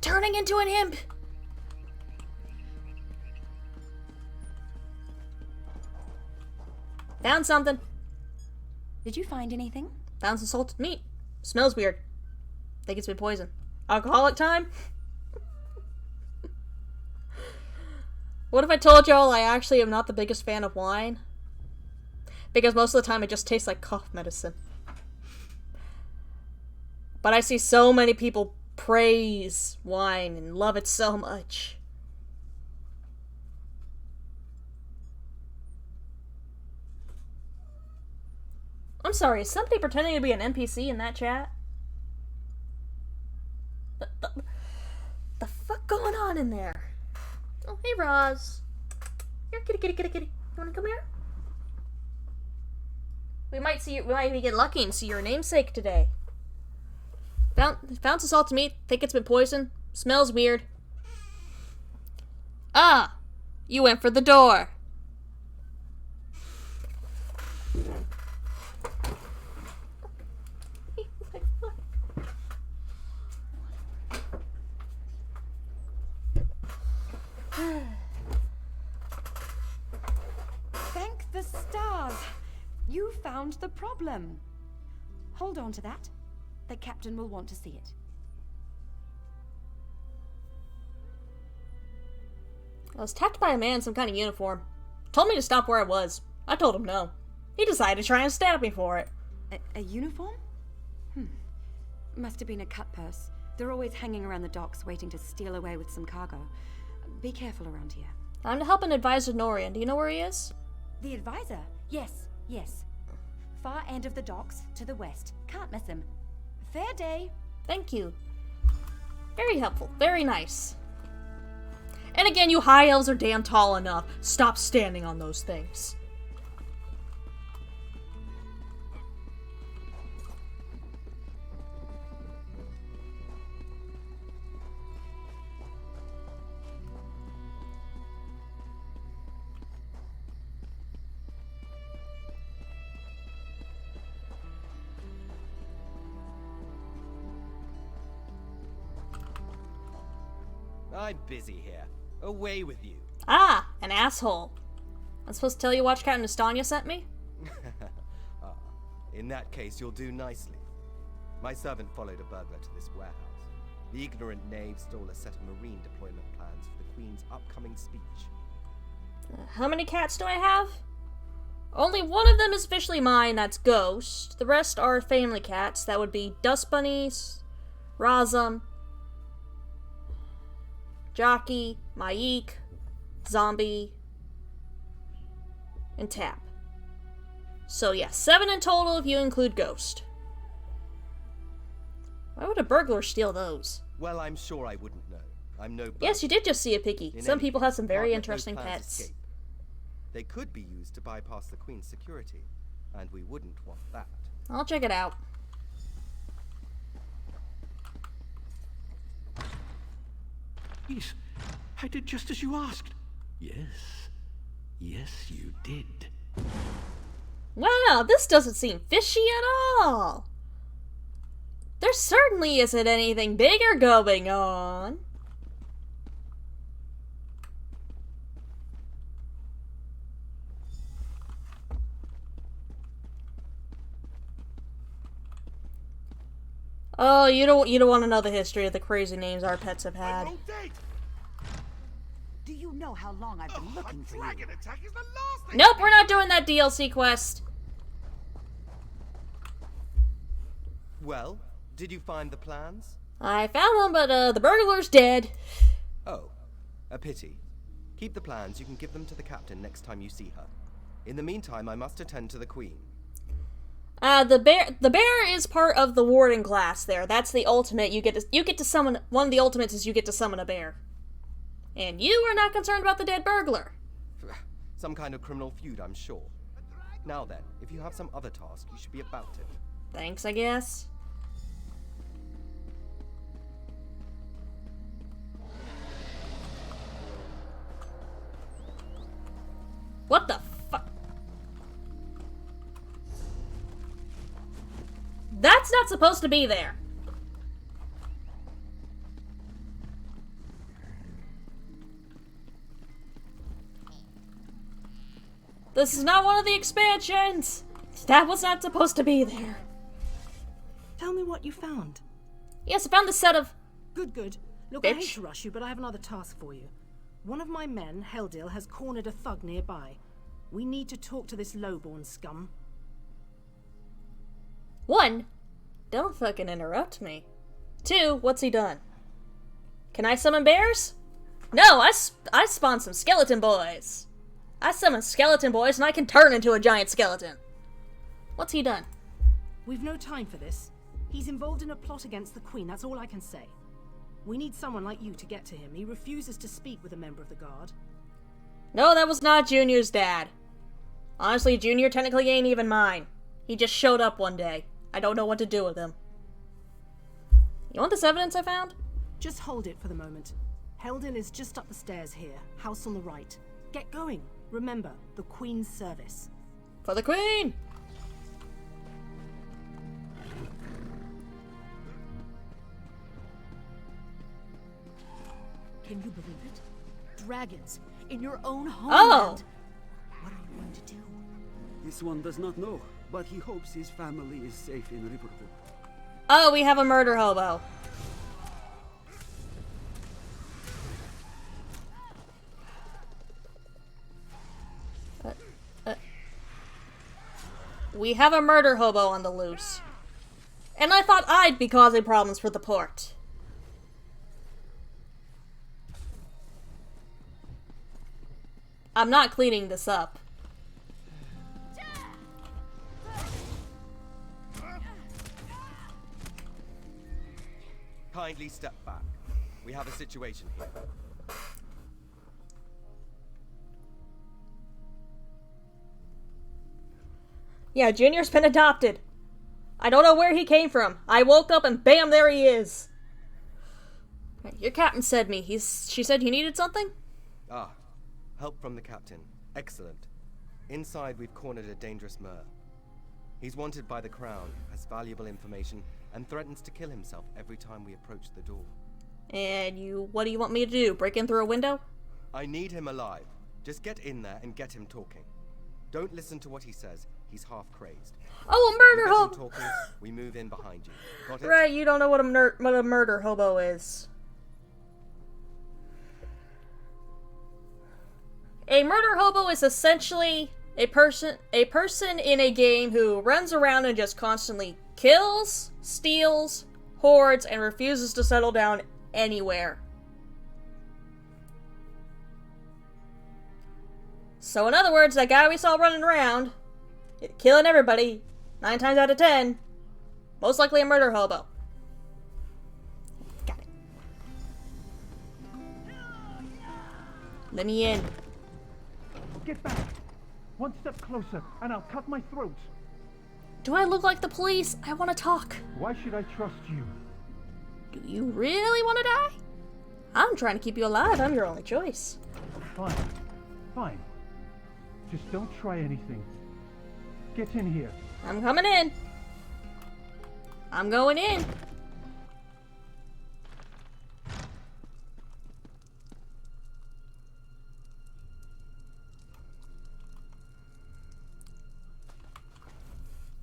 Speaker 1: Turning into an imp! Found something.
Speaker 2: Did you find anything?
Speaker 1: Found some salted meat. Smells weird. Think it's been poisoned. Alcoholic time? What if I told y'all I actually am not the biggest fan of wine? Because most of the time it just tastes like cough medicine. But I see so many people praise wine and love it so much. I'm sorry, is somebody pretending to be an NPC in that chat? The fuck going on in there? Oh, hey, Roz. Here, kitty, kitty, kitty, kitty. You wanna come here? We might even get lucky and see your namesake today. Found some salted meat. Think it's been poisoned. Smells weird. Ah! You went for the door.
Speaker 9: found the problem. Hold on to that. The captain will want to see it.
Speaker 1: I was attacked by a man in some kind of uniform. Told me to stop where I was. I told him no. He decided to try and stab me for it.
Speaker 9: A uniform? Must have been a cut purse. They're always hanging around the docks waiting to steal away with some cargo. Be careful around here.
Speaker 1: I'm to help an advisor Norian. Do you know where he is?
Speaker 9: The advisor? Yes. Far end of the docks, to the west. Can't miss him. Fair day.
Speaker 1: Thank you. Very helpful. Very nice. And again, you high elves are damn tall enough. Stop standing on those things.
Speaker 10: I'm busy here. Away with you.
Speaker 1: Ah, an asshole. I'm supposed to tell you Watch Captain Estonia sent me?
Speaker 10: In that case, you'll do nicely. My servant followed a burglar to this warehouse. The ignorant knave stole a set of marine deployment plans for the Queen's upcoming speech.
Speaker 1: How many cats do I have? Only one of them is officially mine, that's Ghost. The rest are family cats. That would be Dust Bunnies, Razum, Jockey, Maik, Zombie, and Tap. So yeah, 7 in total if you include Ghost. Why would a burglar steal those?
Speaker 10: Well, I'm sure I wouldn't know. I'm no burglar.
Speaker 1: Yes, you did just see a piggy. Some people have some very interesting
Speaker 10: plans
Speaker 1: pets.
Speaker 10: escape. They could be used to bypass the Queen's security, and we wouldn't want that.
Speaker 1: I'll check it out.
Speaker 6: Yes, I did just as you asked. Yes, you did.
Speaker 1: Wow, this doesn't seem fishy at all. There certainly isn't anything bigger going on. Oh, you don't want to know the history of the crazy names our pets have had.
Speaker 11: Do you know how long I've been looking for you?
Speaker 5: Attack is the last thing.
Speaker 1: Nope, we're not doing that DLC quest.
Speaker 10: Well, did you find the plans?
Speaker 1: I found them, but the burglar's dead.
Speaker 10: Oh, a pity. Keep the plans. You can give them to the captain next time you see her. In the meantime, I must attend to the Queen.
Speaker 1: The bear is part of the warden class there. That's the ultimate. You get to summon one of the ultimates is you get to summon a bear. And you are not concerned about the dead burglar.
Speaker 10: Some kind of criminal feud, I'm sure. Now then, if you have some other task, you should be about it.
Speaker 1: Thanks, I guess. What the fuck? That's not supposed to be there. This is not one of the expansions. That was not supposed to be there.
Speaker 8: Tell me what you found.
Speaker 1: Yes, I found the set of...
Speaker 8: Good. Look,
Speaker 1: Bitch.
Speaker 8: I hate to rush you, but I have another task for you. One of my men, Heldil, has cornered a thug nearby. We need to talk to this lowborn scum.
Speaker 1: 1, don't fucking interrupt me. 2, what's he done? Can I summon bears? No, I spawned some skeleton boys. I summon skeleton boys and I can turn into a giant skeleton. What's he done?
Speaker 8: We've no time for this. He's involved in a plot against the Queen, that's all I can say. We need someone like you to get to him. He refuses to speak with a member of the guard.
Speaker 1: No, that was not Junior's dad. Honestly, Junior technically ain't even mine. He just showed up one day. I don't know what to do with him. You want this evidence I found?
Speaker 8: Just hold it for the moment. Heldil is just up the stairs here, house on the right. Get going. Remember, the Queen's service.
Speaker 1: For the Queen!
Speaker 11: Can you believe it? Dragons in your own
Speaker 1: Oh!
Speaker 11: homeland. What are you going to do?
Speaker 12: This one does not know. but he hopes his family is safe in Riverhoop.
Speaker 1: Oh, we have a murder hobo. We have a murder hobo on the loose. And I thought I'd be causing problems for the port. I'm not cleaning this up.
Speaker 10: Kindly step back. We have a situation here.
Speaker 1: Yeah, Junior's been adopted. I don't know where he came from. I woke up and bam, there he is. Your captain said she said you needed something?
Speaker 10: Ah, help from the captain. Excellent. Inside, we've cornered a dangerous Mer. He's wanted by the Crown, has valuable information, and threatens to kill himself every time we approach the door.
Speaker 1: And what do you want me to do? Break in through a window?
Speaker 10: I need him alive. Just get in there and get him talking. Don't listen to what he says. He's half crazed.
Speaker 1: Oh, a murder hobo!
Speaker 10: We move in behind you. Got it?
Speaker 1: Right, you don't know what a murder hobo is. A murder hobo is essentially a person in a game who runs around and just constantly kills, steals, hoards, and refuses to settle down anywhere. So in other words, that guy we saw running around, killing everybody, 9 times out of 10, most likely a murder hobo. Got it. Let me in.
Speaker 6: Get back! One step closer, and I'll cut my throat!
Speaker 1: Do I look like the police? I want to talk.
Speaker 6: Why should I trust you?
Speaker 1: Do you really want to die? I'm trying to keep you alive. I'm your only choice.
Speaker 6: Fine. Fine. Just don't try anything. Get in here.
Speaker 1: I'm coming in. I'm going in.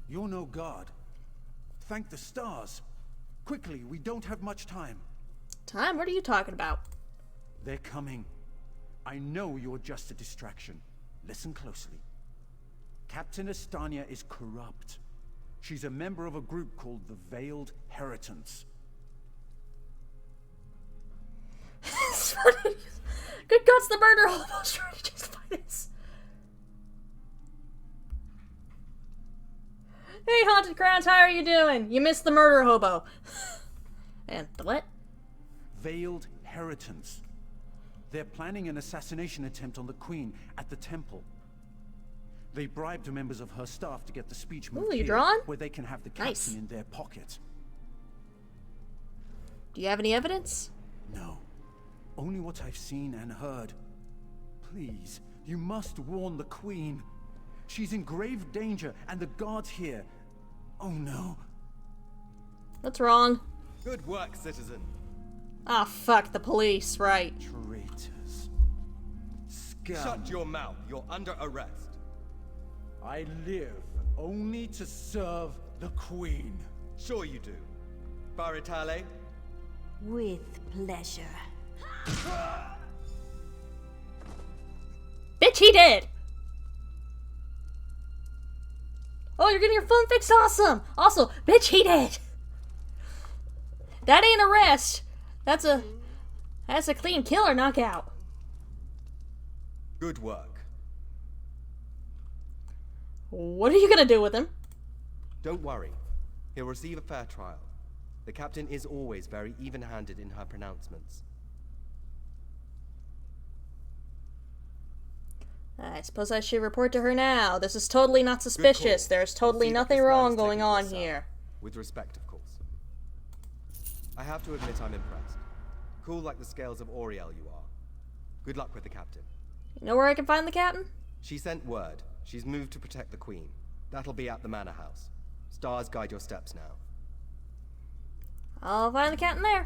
Speaker 6: You're no god. Thank the stars. Quickly, we don't have much time.
Speaker 1: Time? What are you talking about?
Speaker 6: They're coming. I know you're just a distraction. Listen closely. Captain Estania is corrupt. She's a member of a group called the Veiled Heritance.
Speaker 1: It's funny. Good guts, the murder hobo's trying to justify this. Hey, Haunted Crowns, how are you doing? You missed the murder hobo. And the what?
Speaker 6: Veiled Heritance. They're planning an assassination attempt on the Queen at the temple. They bribed members of her staff to get the speech moved here, where they can have the captain in their pocket.
Speaker 1: Do you have any evidence?
Speaker 6: No. Only what I've seen and heard. Please, you must warn the Queen. She's in grave danger, and the guards here. Oh no.
Speaker 1: What's wrong?
Speaker 10: Good work, citizen.
Speaker 1: Ah, fuck, the police, right.
Speaker 6: Traitors. Scum.
Speaker 10: Shut your mouth. You're under arrest.
Speaker 6: I live only to serve the Queen.
Speaker 10: Sure you do. Baritale?
Speaker 9: With pleasure.
Speaker 1: Bitch, he did! Oh, you're getting your phone fixed? Awesome! Also, bitch, he did! That ain't arrest. That's a clean kill or knockout.
Speaker 10: Good work.
Speaker 1: What are you gonna do with him?
Speaker 10: Don't worry. He'll receive a fair trial. The captain is always very even-handed in her pronouncements.
Speaker 1: I suppose I should report to her now. This is totally not suspicious. There's totally nothing wrong going on here.
Speaker 10: With respect, of course. I have to admit I'm impressed. Cool like the scales of Auriel you are. Good luck with the captain.
Speaker 1: You know where I can find the captain?
Speaker 10: She sent word. She's moved to protect the Queen. That'll be at the manor house. Stars guide your steps now.
Speaker 1: I'll find the captain there.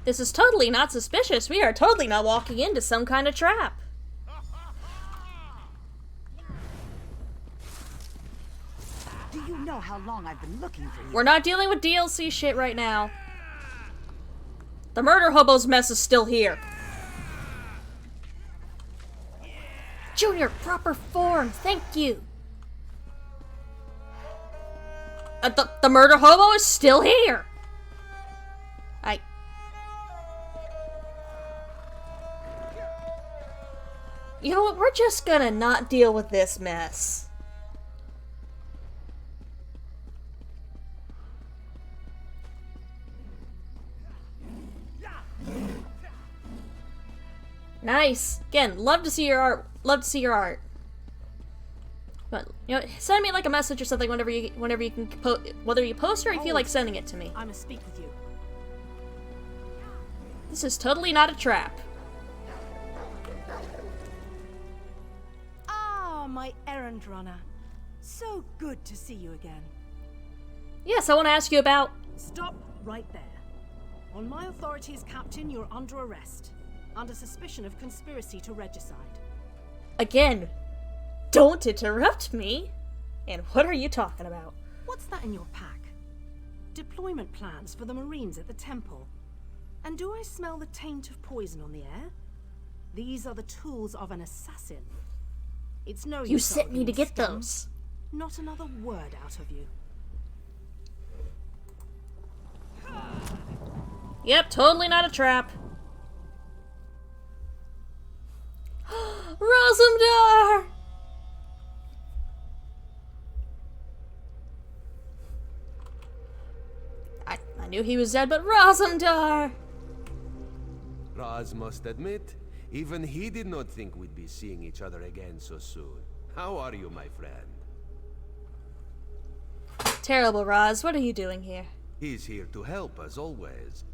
Speaker 1: This is totally not suspicious. We are totally not walking into some kind of trap.
Speaker 11: Do you know how long I've been looking for you?
Speaker 1: We're not dealing with DLC shit right now. The murder hobo's mess is still here. Junior, proper form, thank you. The murder hobo is still here. You know what? We're just gonna not deal with this mess. Nice. Again, love to see your art. Love to see your art. But you know, send me like a message or something whenever you can whether you post or you feel like sending it to me.
Speaker 8: I must speak with you.
Speaker 1: This is totally not a trap.
Speaker 8: Ah, my errand runner. So good to see you again.
Speaker 1: Yes, I want to ask you about...
Speaker 8: Stop right there. On my authority as captain, you're under arrest. Under suspicion of conspiracy to regicide.
Speaker 1: Again, don't interrupt me. And what are you talking about?
Speaker 8: What's that in your pack? Deployment plans for the Marines at the temple. And do I smell the taint of poison on the air? These are the tools of an assassin. It's no use.
Speaker 1: You sent me to get those.
Speaker 8: Not another word out of you.
Speaker 1: Yep, totally not a trap. Rosumdar! I knew he was dead, but Rosumdar!
Speaker 13: Raz must admit, even he did not think we'd be seeing each other again so soon. How are you, my friend?
Speaker 1: Terrible, Raz. What are you doing here?
Speaker 13: He's here to help, as always.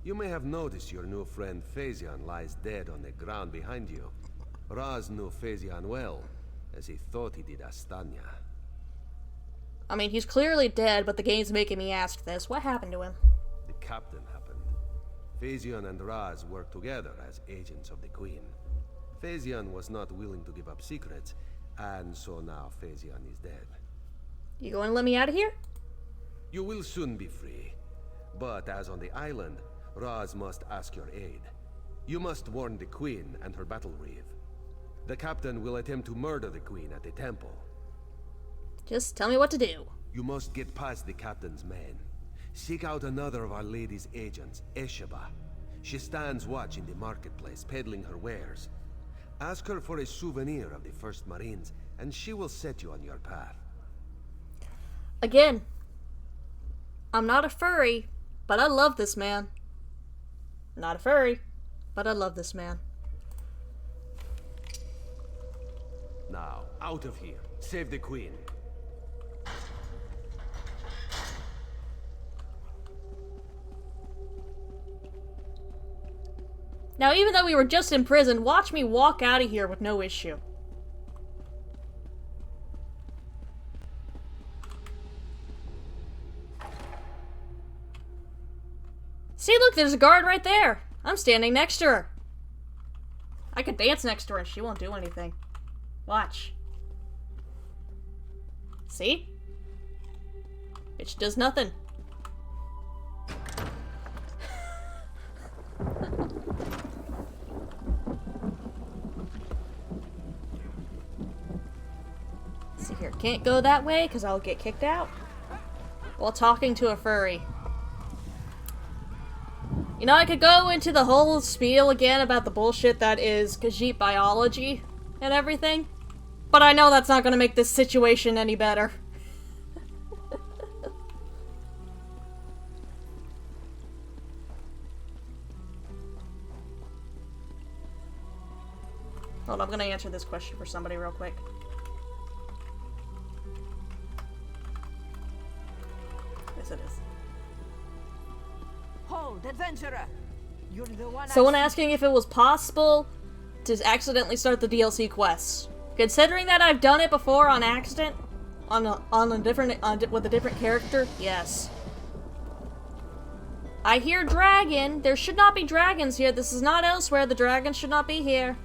Speaker 13: You may have noticed your new friend Phazion lies dead on the ground behind you. Raz knew Phazion well, as he thought he did Astanya.
Speaker 1: I mean, he's clearly dead, but the game's making me ask this. What happened to him?
Speaker 13: The captain happened. Phazion and Raz worked together as agents of the Queen. Phazion was not willing to give up secrets, and so now Phazion is dead.
Speaker 1: You going to let me out of here?
Speaker 13: You will soon be free. But as on the island, Raz must ask your aid. You must warn the Queen and her battle reeve. The captain will attempt to murder the Queen at the temple.
Speaker 1: Just tell me what to do.
Speaker 13: You must get past the captain's men. Seek out another of Our Lady's agents, Esheba. She stands watch in the marketplace, peddling her wares. Ask her for a souvenir of the First Marines, and she will set you on your path.
Speaker 1: Again, I'm not a furry, but I love this man. Not a furry, but I love this man.
Speaker 13: Now, out of here. Save the Queen.
Speaker 1: Now, even though we were just in prison, watch me walk out of here with no issue. See, look, there's a guard right there. I'm standing next to her. I could dance next to her and she won't do anything. Watch. See? Bitch does nothing. See here, can't go that way because I'll get kicked out while talking to a furry. You know, I could go into the whole spiel again about the bullshit that is Khajiit biology and everything, but I know that's not going to make this situation any better. Hold on, I'm going to answer this question for somebody real quick. Yes, it is.
Speaker 11: Hold, adventurer! You're the one.
Speaker 1: Someone asking if it was possible to accidentally start the DLC quests. Considering that I've done it before on accident, with a different character, yes. I hear dragon. There should not be dragons here. This is not elsewhere. The dragons should not be here.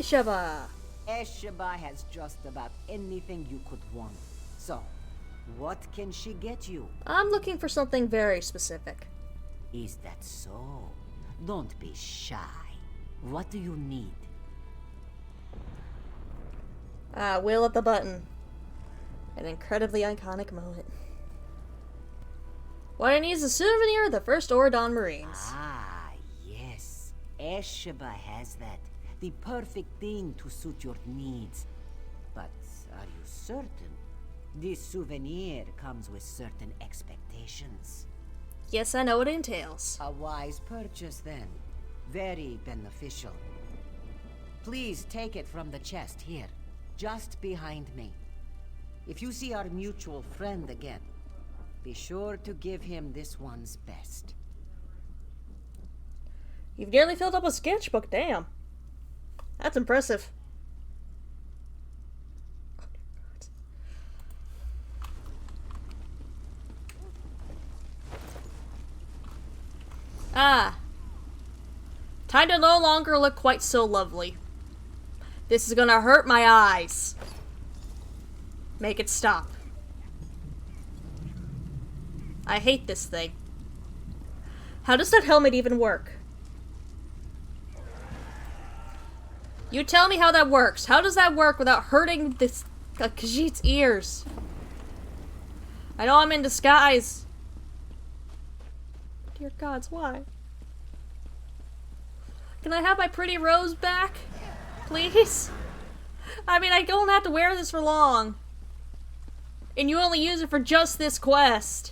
Speaker 1: Aeshaba.
Speaker 11: Aeshaba has just about anything you could want. So, what can she get you?
Speaker 1: I'm looking for something very specific.
Speaker 11: Is that so? Don't be shy. What do you need?
Speaker 1: Wheel at the button. An incredibly iconic moment. What I need is a souvenir of the first Auridon Marines.
Speaker 11: Ah, yes. Aeshaba has that. The perfect thing to suit your needs. But are you certain? This souvenir comes with certain expectations.
Speaker 1: Yes, I know what it entails.
Speaker 11: A wise purchase, then. Very beneficial. Please take it from the chest here, just behind me. If you see our mutual friend again, be sure to give him this one's best.
Speaker 1: You've nearly filled up a sketchbook, damn. That's impressive. Ah. Time to no longer look quite so lovely. This is gonna hurt my eyes. Make it stop. I hate this thing. How does that helmet even work? You tell me how that works. How does that work without hurting this Khajiit's ears? I know I'm in disguise. Dear gods, why? Can I have my pretty rose back? Please? I mean, I don't have to wear this for long. And you only use it for just this quest.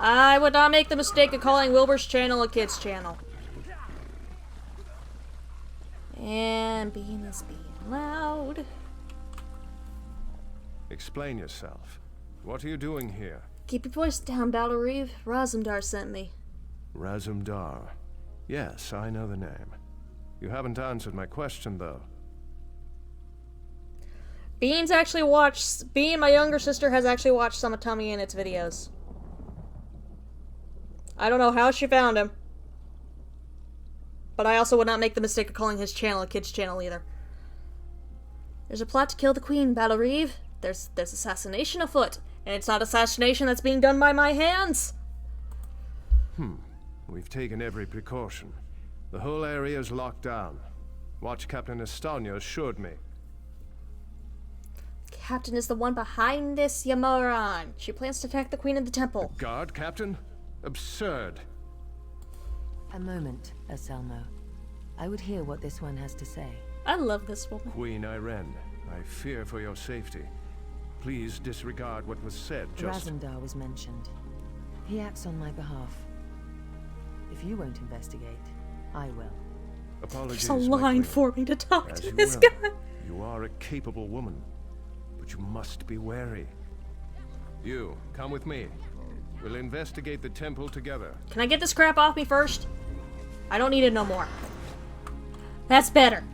Speaker 1: I would not make the mistake of calling Wilbur's channel a kid's channel. And Bean is being loud.
Speaker 14: Explain yourself. What are you doing here?
Speaker 1: Keep your voice down, Ballereve. Razumdar sent me.
Speaker 14: Razumdar. Yes, I know the name. You haven't answered my question, though.
Speaker 1: Bean, my younger sister, has actually watched some of Tummy in its videos. I don't know how she found him. But I also would not make the mistake of calling his channel a kid's channel either. There's a plot to kill the queen, Ballereve. There's assassination afoot. And it's not assassination that's being done by my hands.
Speaker 14: We've taken every precaution. The whole area is locked down. Watch Captain Estonia assured me.
Speaker 1: Captain is the one behind this, you moron. She plans to attack the queen in the temple.
Speaker 14: A guard, Captain? Absurd.
Speaker 8: A moment, Anselmo. I would hear what this one has to say.
Speaker 1: I love this woman.
Speaker 14: Queen Irene, I fear for your safety. Please disregard what was said.
Speaker 8: Razumdar was mentioned. He acts on my behalf. If you won't investigate, I will.
Speaker 14: Apologies,
Speaker 1: There's a line for me to talk to this guy.
Speaker 14: You are a capable woman, but you must be wary. You, come with me. We'll investigate the temple together.
Speaker 1: Can I get this crap off me first? I don't need it no more. That's better.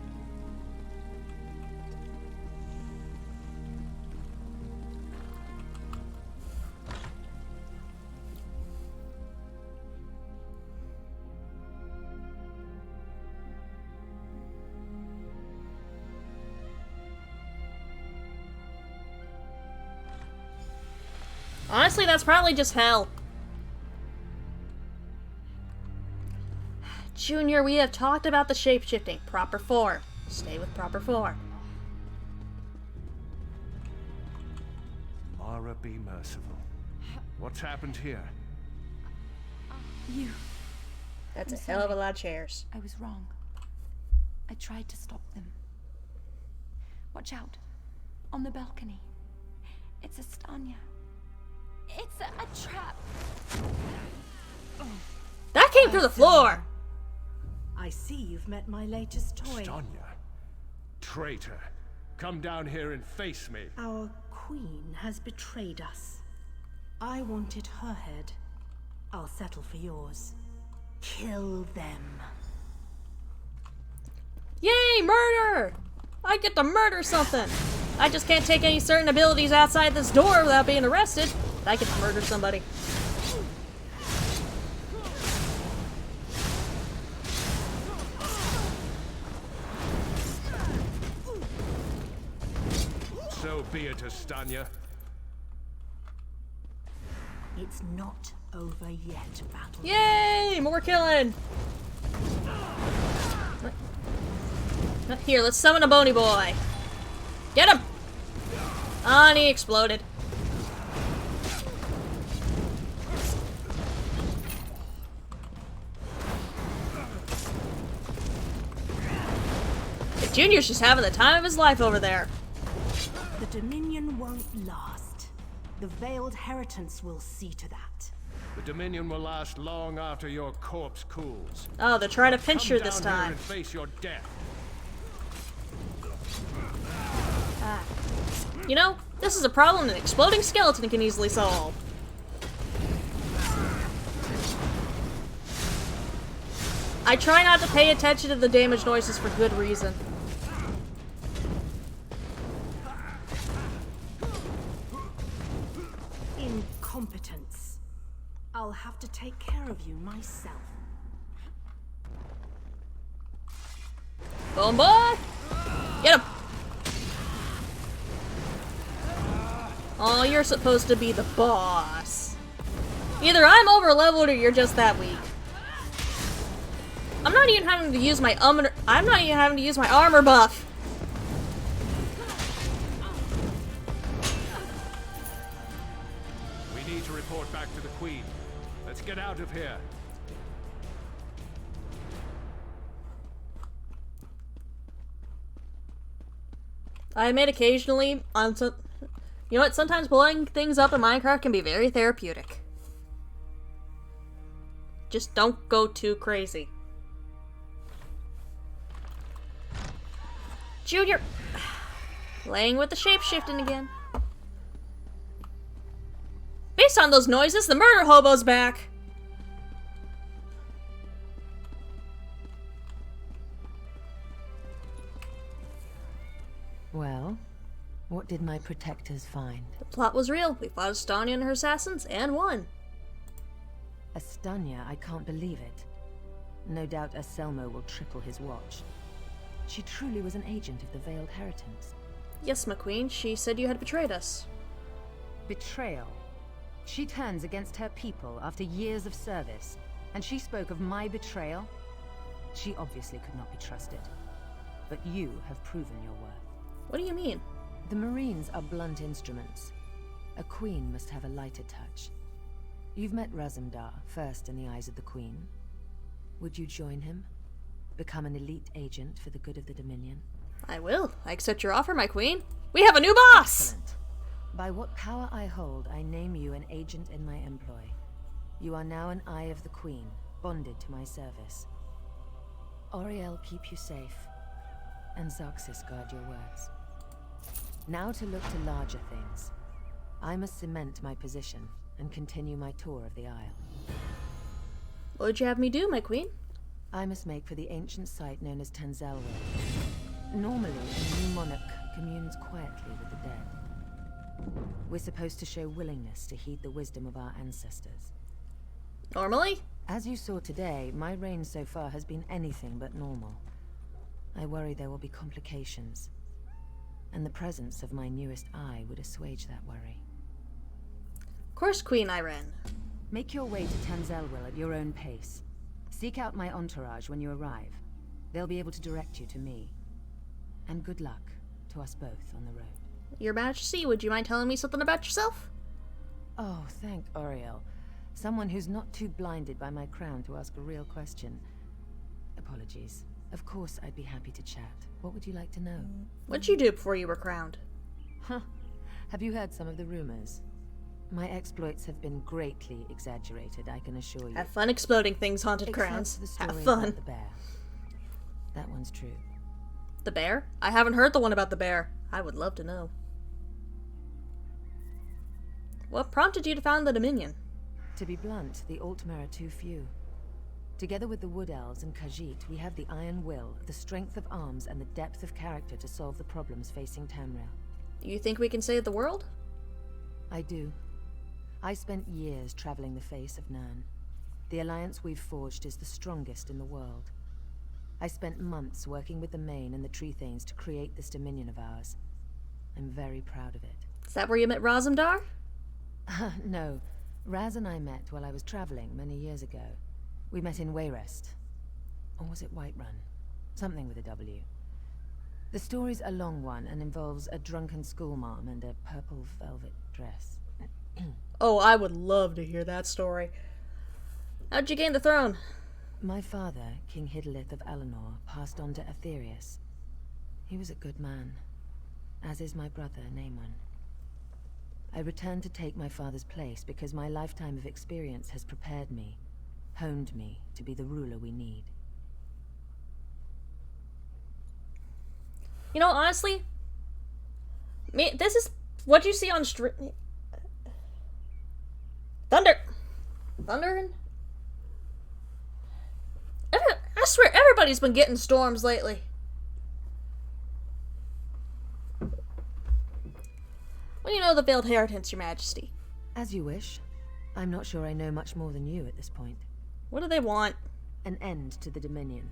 Speaker 1: Honestly, that's probably just hell. Junior, we have talked about the shape-shifting. Proper 4. Stay with proper 4.
Speaker 14: Mara, be merciful. What's happened here?
Speaker 1: That's a hell of a lot of chairs.
Speaker 9: I was wrong. I tried to stop them. Watch out. On the balcony. It's Estonia. It's a trap.
Speaker 1: That came through the floor.
Speaker 8: I see you've met my latest toy.
Speaker 14: Estonia. Traitor. Come down here and face me.
Speaker 8: Our queen has betrayed us. I wanted her head. I'll settle for yours. Kill them.
Speaker 1: Yay, murder! I get to murder something. I just can't take any certain abilities outside this door without being arrested. But I get to murder somebody.
Speaker 14: be it, Estanya.
Speaker 8: It's not over yet, battle.
Speaker 1: Yay! More killing! Here, let's summon a bony boy. Get him! Ah, and he exploded. The Junior's just having the time of his life over there.
Speaker 8: The Dominion won't last. The Veiled Heritance will see to that.
Speaker 14: The Dominion will last long after your corpse cools.
Speaker 1: Oh, they're trying to pinch her this
Speaker 14: Come down here
Speaker 1: time.
Speaker 14: and face your death.
Speaker 1: You know, this is a problem an exploding skeleton can easily solve. I try not to pay attention to the damage noises for good reason.
Speaker 8: Incompetence. I'll have to take care of you myself.
Speaker 1: Boom, boy! Get him! Oh, you're supposed to be the boss. Either I'm over-leveled or you're just that weak. I'm not even having to use my armor buff.
Speaker 14: We need to report back to the Queen. Let's get out of here.
Speaker 1: I admit occasionally, you know what, sometimes blowing things up in Minecraft can be very therapeutic. Just don't go too crazy. Junior! Playing with the shape-shifting again. Based on those noises, the murder hobo's back!
Speaker 15: Well, what did my protectors find?
Speaker 1: The plot was real. We fought Estanya and her assassins, and won.
Speaker 15: Estanya, I can't believe it. No doubt Anselmo will triple his watch. She truly was an agent of the Veiled Heritance.
Speaker 1: Yes, McQueen. She said you had betrayed us.
Speaker 15: Betrayal? She turns against her people after years of service, and she spoke of my betrayal? She obviously could not be trusted. But you have proven your worth.
Speaker 1: What do you mean?
Speaker 15: The Marines are blunt instruments. A queen must have a lighter touch. You've met Razumdar, first in the eyes of the Queen. Would you join him? Become an elite agent for the good of the Dominion?
Speaker 1: I will. I accept your offer, my queen. We have a new boss!
Speaker 15: Excellent. By what power I hold, I name you an agent in my employ. You are now an eye of the Queen, bonded to my service. Auriel keep you safe, and Zarxis guard your words. Now to look to larger things. I must cement my position and continue my tour of the Isle.
Speaker 1: What would you have me do, my queen?
Speaker 15: I must make for the ancient site known as Tanzelwell. Normally, a new monarch communes quietly with the dead. We're supposed to show willingness to heed the wisdom of our ancestors.
Speaker 1: Normally?
Speaker 15: As you saw today, my reign so far has been anything but normal. I worry there will be complications, and the presence of my newest eye would assuage that worry.
Speaker 1: Of course, Queen Irene.
Speaker 15: Make your way to Tanzelwell at your own pace. Seek out my entourage when you arrive. They'll be able to direct you to me. And good luck to us both on the road.
Speaker 1: Your Majesty, would you mind telling me something about yourself?
Speaker 15: Oh, thank Auriel. Someone who's not too blinded by my crown to ask a real question. Apologies. Of course I'd be happy to chat. What would you like to know?
Speaker 1: What'd you do before you were crowned?
Speaker 15: Huh. Have you heard some of the rumors? My exploits have been greatly exaggerated, I can assure you.
Speaker 1: Have fun exploding things, haunted crowns. Have fun.
Speaker 15: The bear. That one's true.
Speaker 1: The bear? I haven't heard the one about the bear. I would love to know. What prompted you to found the Dominion?
Speaker 15: To be blunt, the Altmer are too few. Together with the Wood Elves and Khajiit, we have the iron will, the strength of arms, and the depth of character to solve the problems facing Tamriel.
Speaker 1: You think we can save the world?
Speaker 15: I do. I spent years traveling the face of Nirn. The alliance we've forged is the strongest in the world. I spent months working with the Main and the Tree Thanes to create this dominion of ours. I'm very proud of it.
Speaker 1: Is that where you met Razumdar?
Speaker 15: No. Raz and I met while I was traveling many years ago. We met in Wayrest. Or was it Whiterun? Something with a W. The story's a long one and involves a drunken schoolmarm and a purple velvet dress.
Speaker 1: Oh, I would love to hear that story. How'd you gain the throne?
Speaker 15: My father, King Hidalith of Alinor, passed on to Aetherius. He was a good man, as is my brother, Naemon. I returned to take my father's place because my lifetime of experience has prepared me, honed me to be the ruler we need.
Speaker 1: You know, honestly, this is what you see on stream. Thunder. I swear, everybody's been getting storms lately. Well, you know the Veiled Inheritance, Your Majesty.
Speaker 15: As you wish. I'm not sure I know much more than you at this point.
Speaker 1: What do they want?
Speaker 15: An end to the Dominion.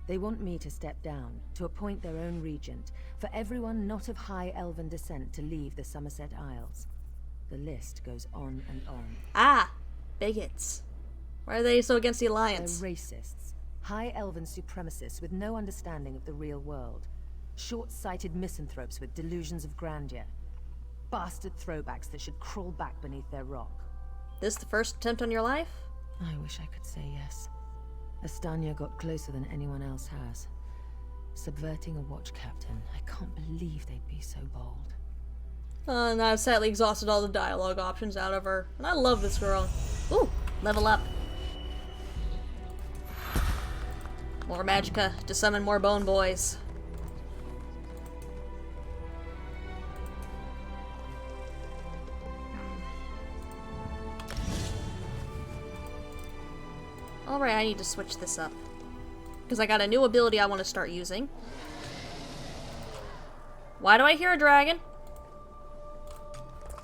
Speaker 15: They want me to step down, to appoint their own regent, for everyone not of high elven descent to leave the Somerset Isles. The list goes on and on.
Speaker 1: Ah, bigots. Why are they so against the Alliance?
Speaker 15: They're racists. High elven supremacists with no understanding of the real world. Short-sighted misanthropes with delusions of grandeur. Bastard throwbacks that should crawl back beneath their rock.
Speaker 1: This the first attempt on your life?
Speaker 15: I wish I could say yes. Estania got closer than anyone else has. Subverting a watch captain. I can't believe they'd be so bold.
Speaker 1: And I've sadly exhausted all the dialogue options out of her. And I love this girl. Ooh, level up. More magicka to summon more bone boys. Alright, I need to switch this up. Because I got a new ability I want to start using. Why do I hear a dragon?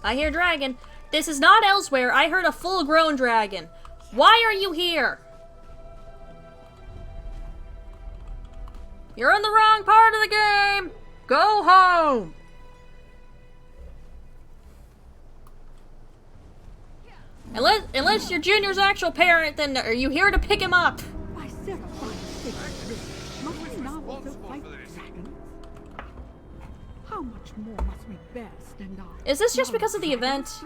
Speaker 1: I hear dragon. This is not elsewhere. I heard a full-grown dragon. Why are you here? You're in the wrong part of the game! Go home! Unless you're Junior's actual parent, then are you here to pick him up?
Speaker 16: How much more must we bear, stand on?
Speaker 1: Is this just because of the event?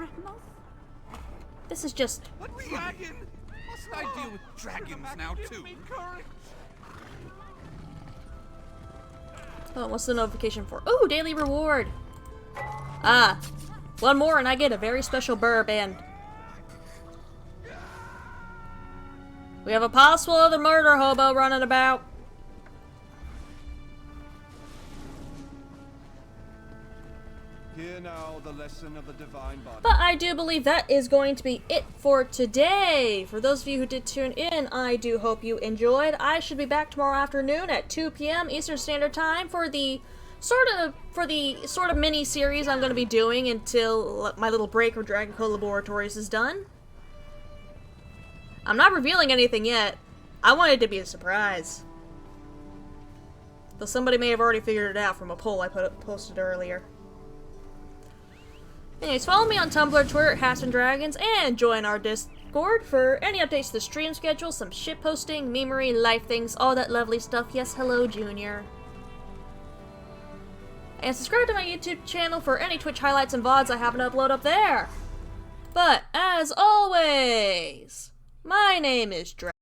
Speaker 1: This is just...
Speaker 17: What dragon? Must I deal with dragons now too?
Speaker 1: Oh, what's the notification for? Ooh, daily reward! Ah, one more and I get a very special burr band. We have a possible other murder hobo running about.
Speaker 6: Hear now the lesson of the divine body.
Speaker 1: But I do believe that is going to be it for today. For those of you who did tune in, I do hope you enjoyed. I should be back tomorrow afternoon at 2 p.m. Eastern Standard Time for the sort of mini series I'm going to be doing until my little break for Dragon Code Laboratories is done. I'm not revealing anything yet. I want it to be a surprise. Though somebody may have already figured it out from a poll I posted earlier. Anyways, follow me on Tumblr, Twitter at Hats and Dragons, and join our Discord for any updates to the stream schedule, some shit posting, memery, life things, all that lovely stuff. Yes, hello, Junior. And subscribe to my YouTube channel for any Twitch highlights and VODs I happen to upload up there. But, as always, my name is Dragon.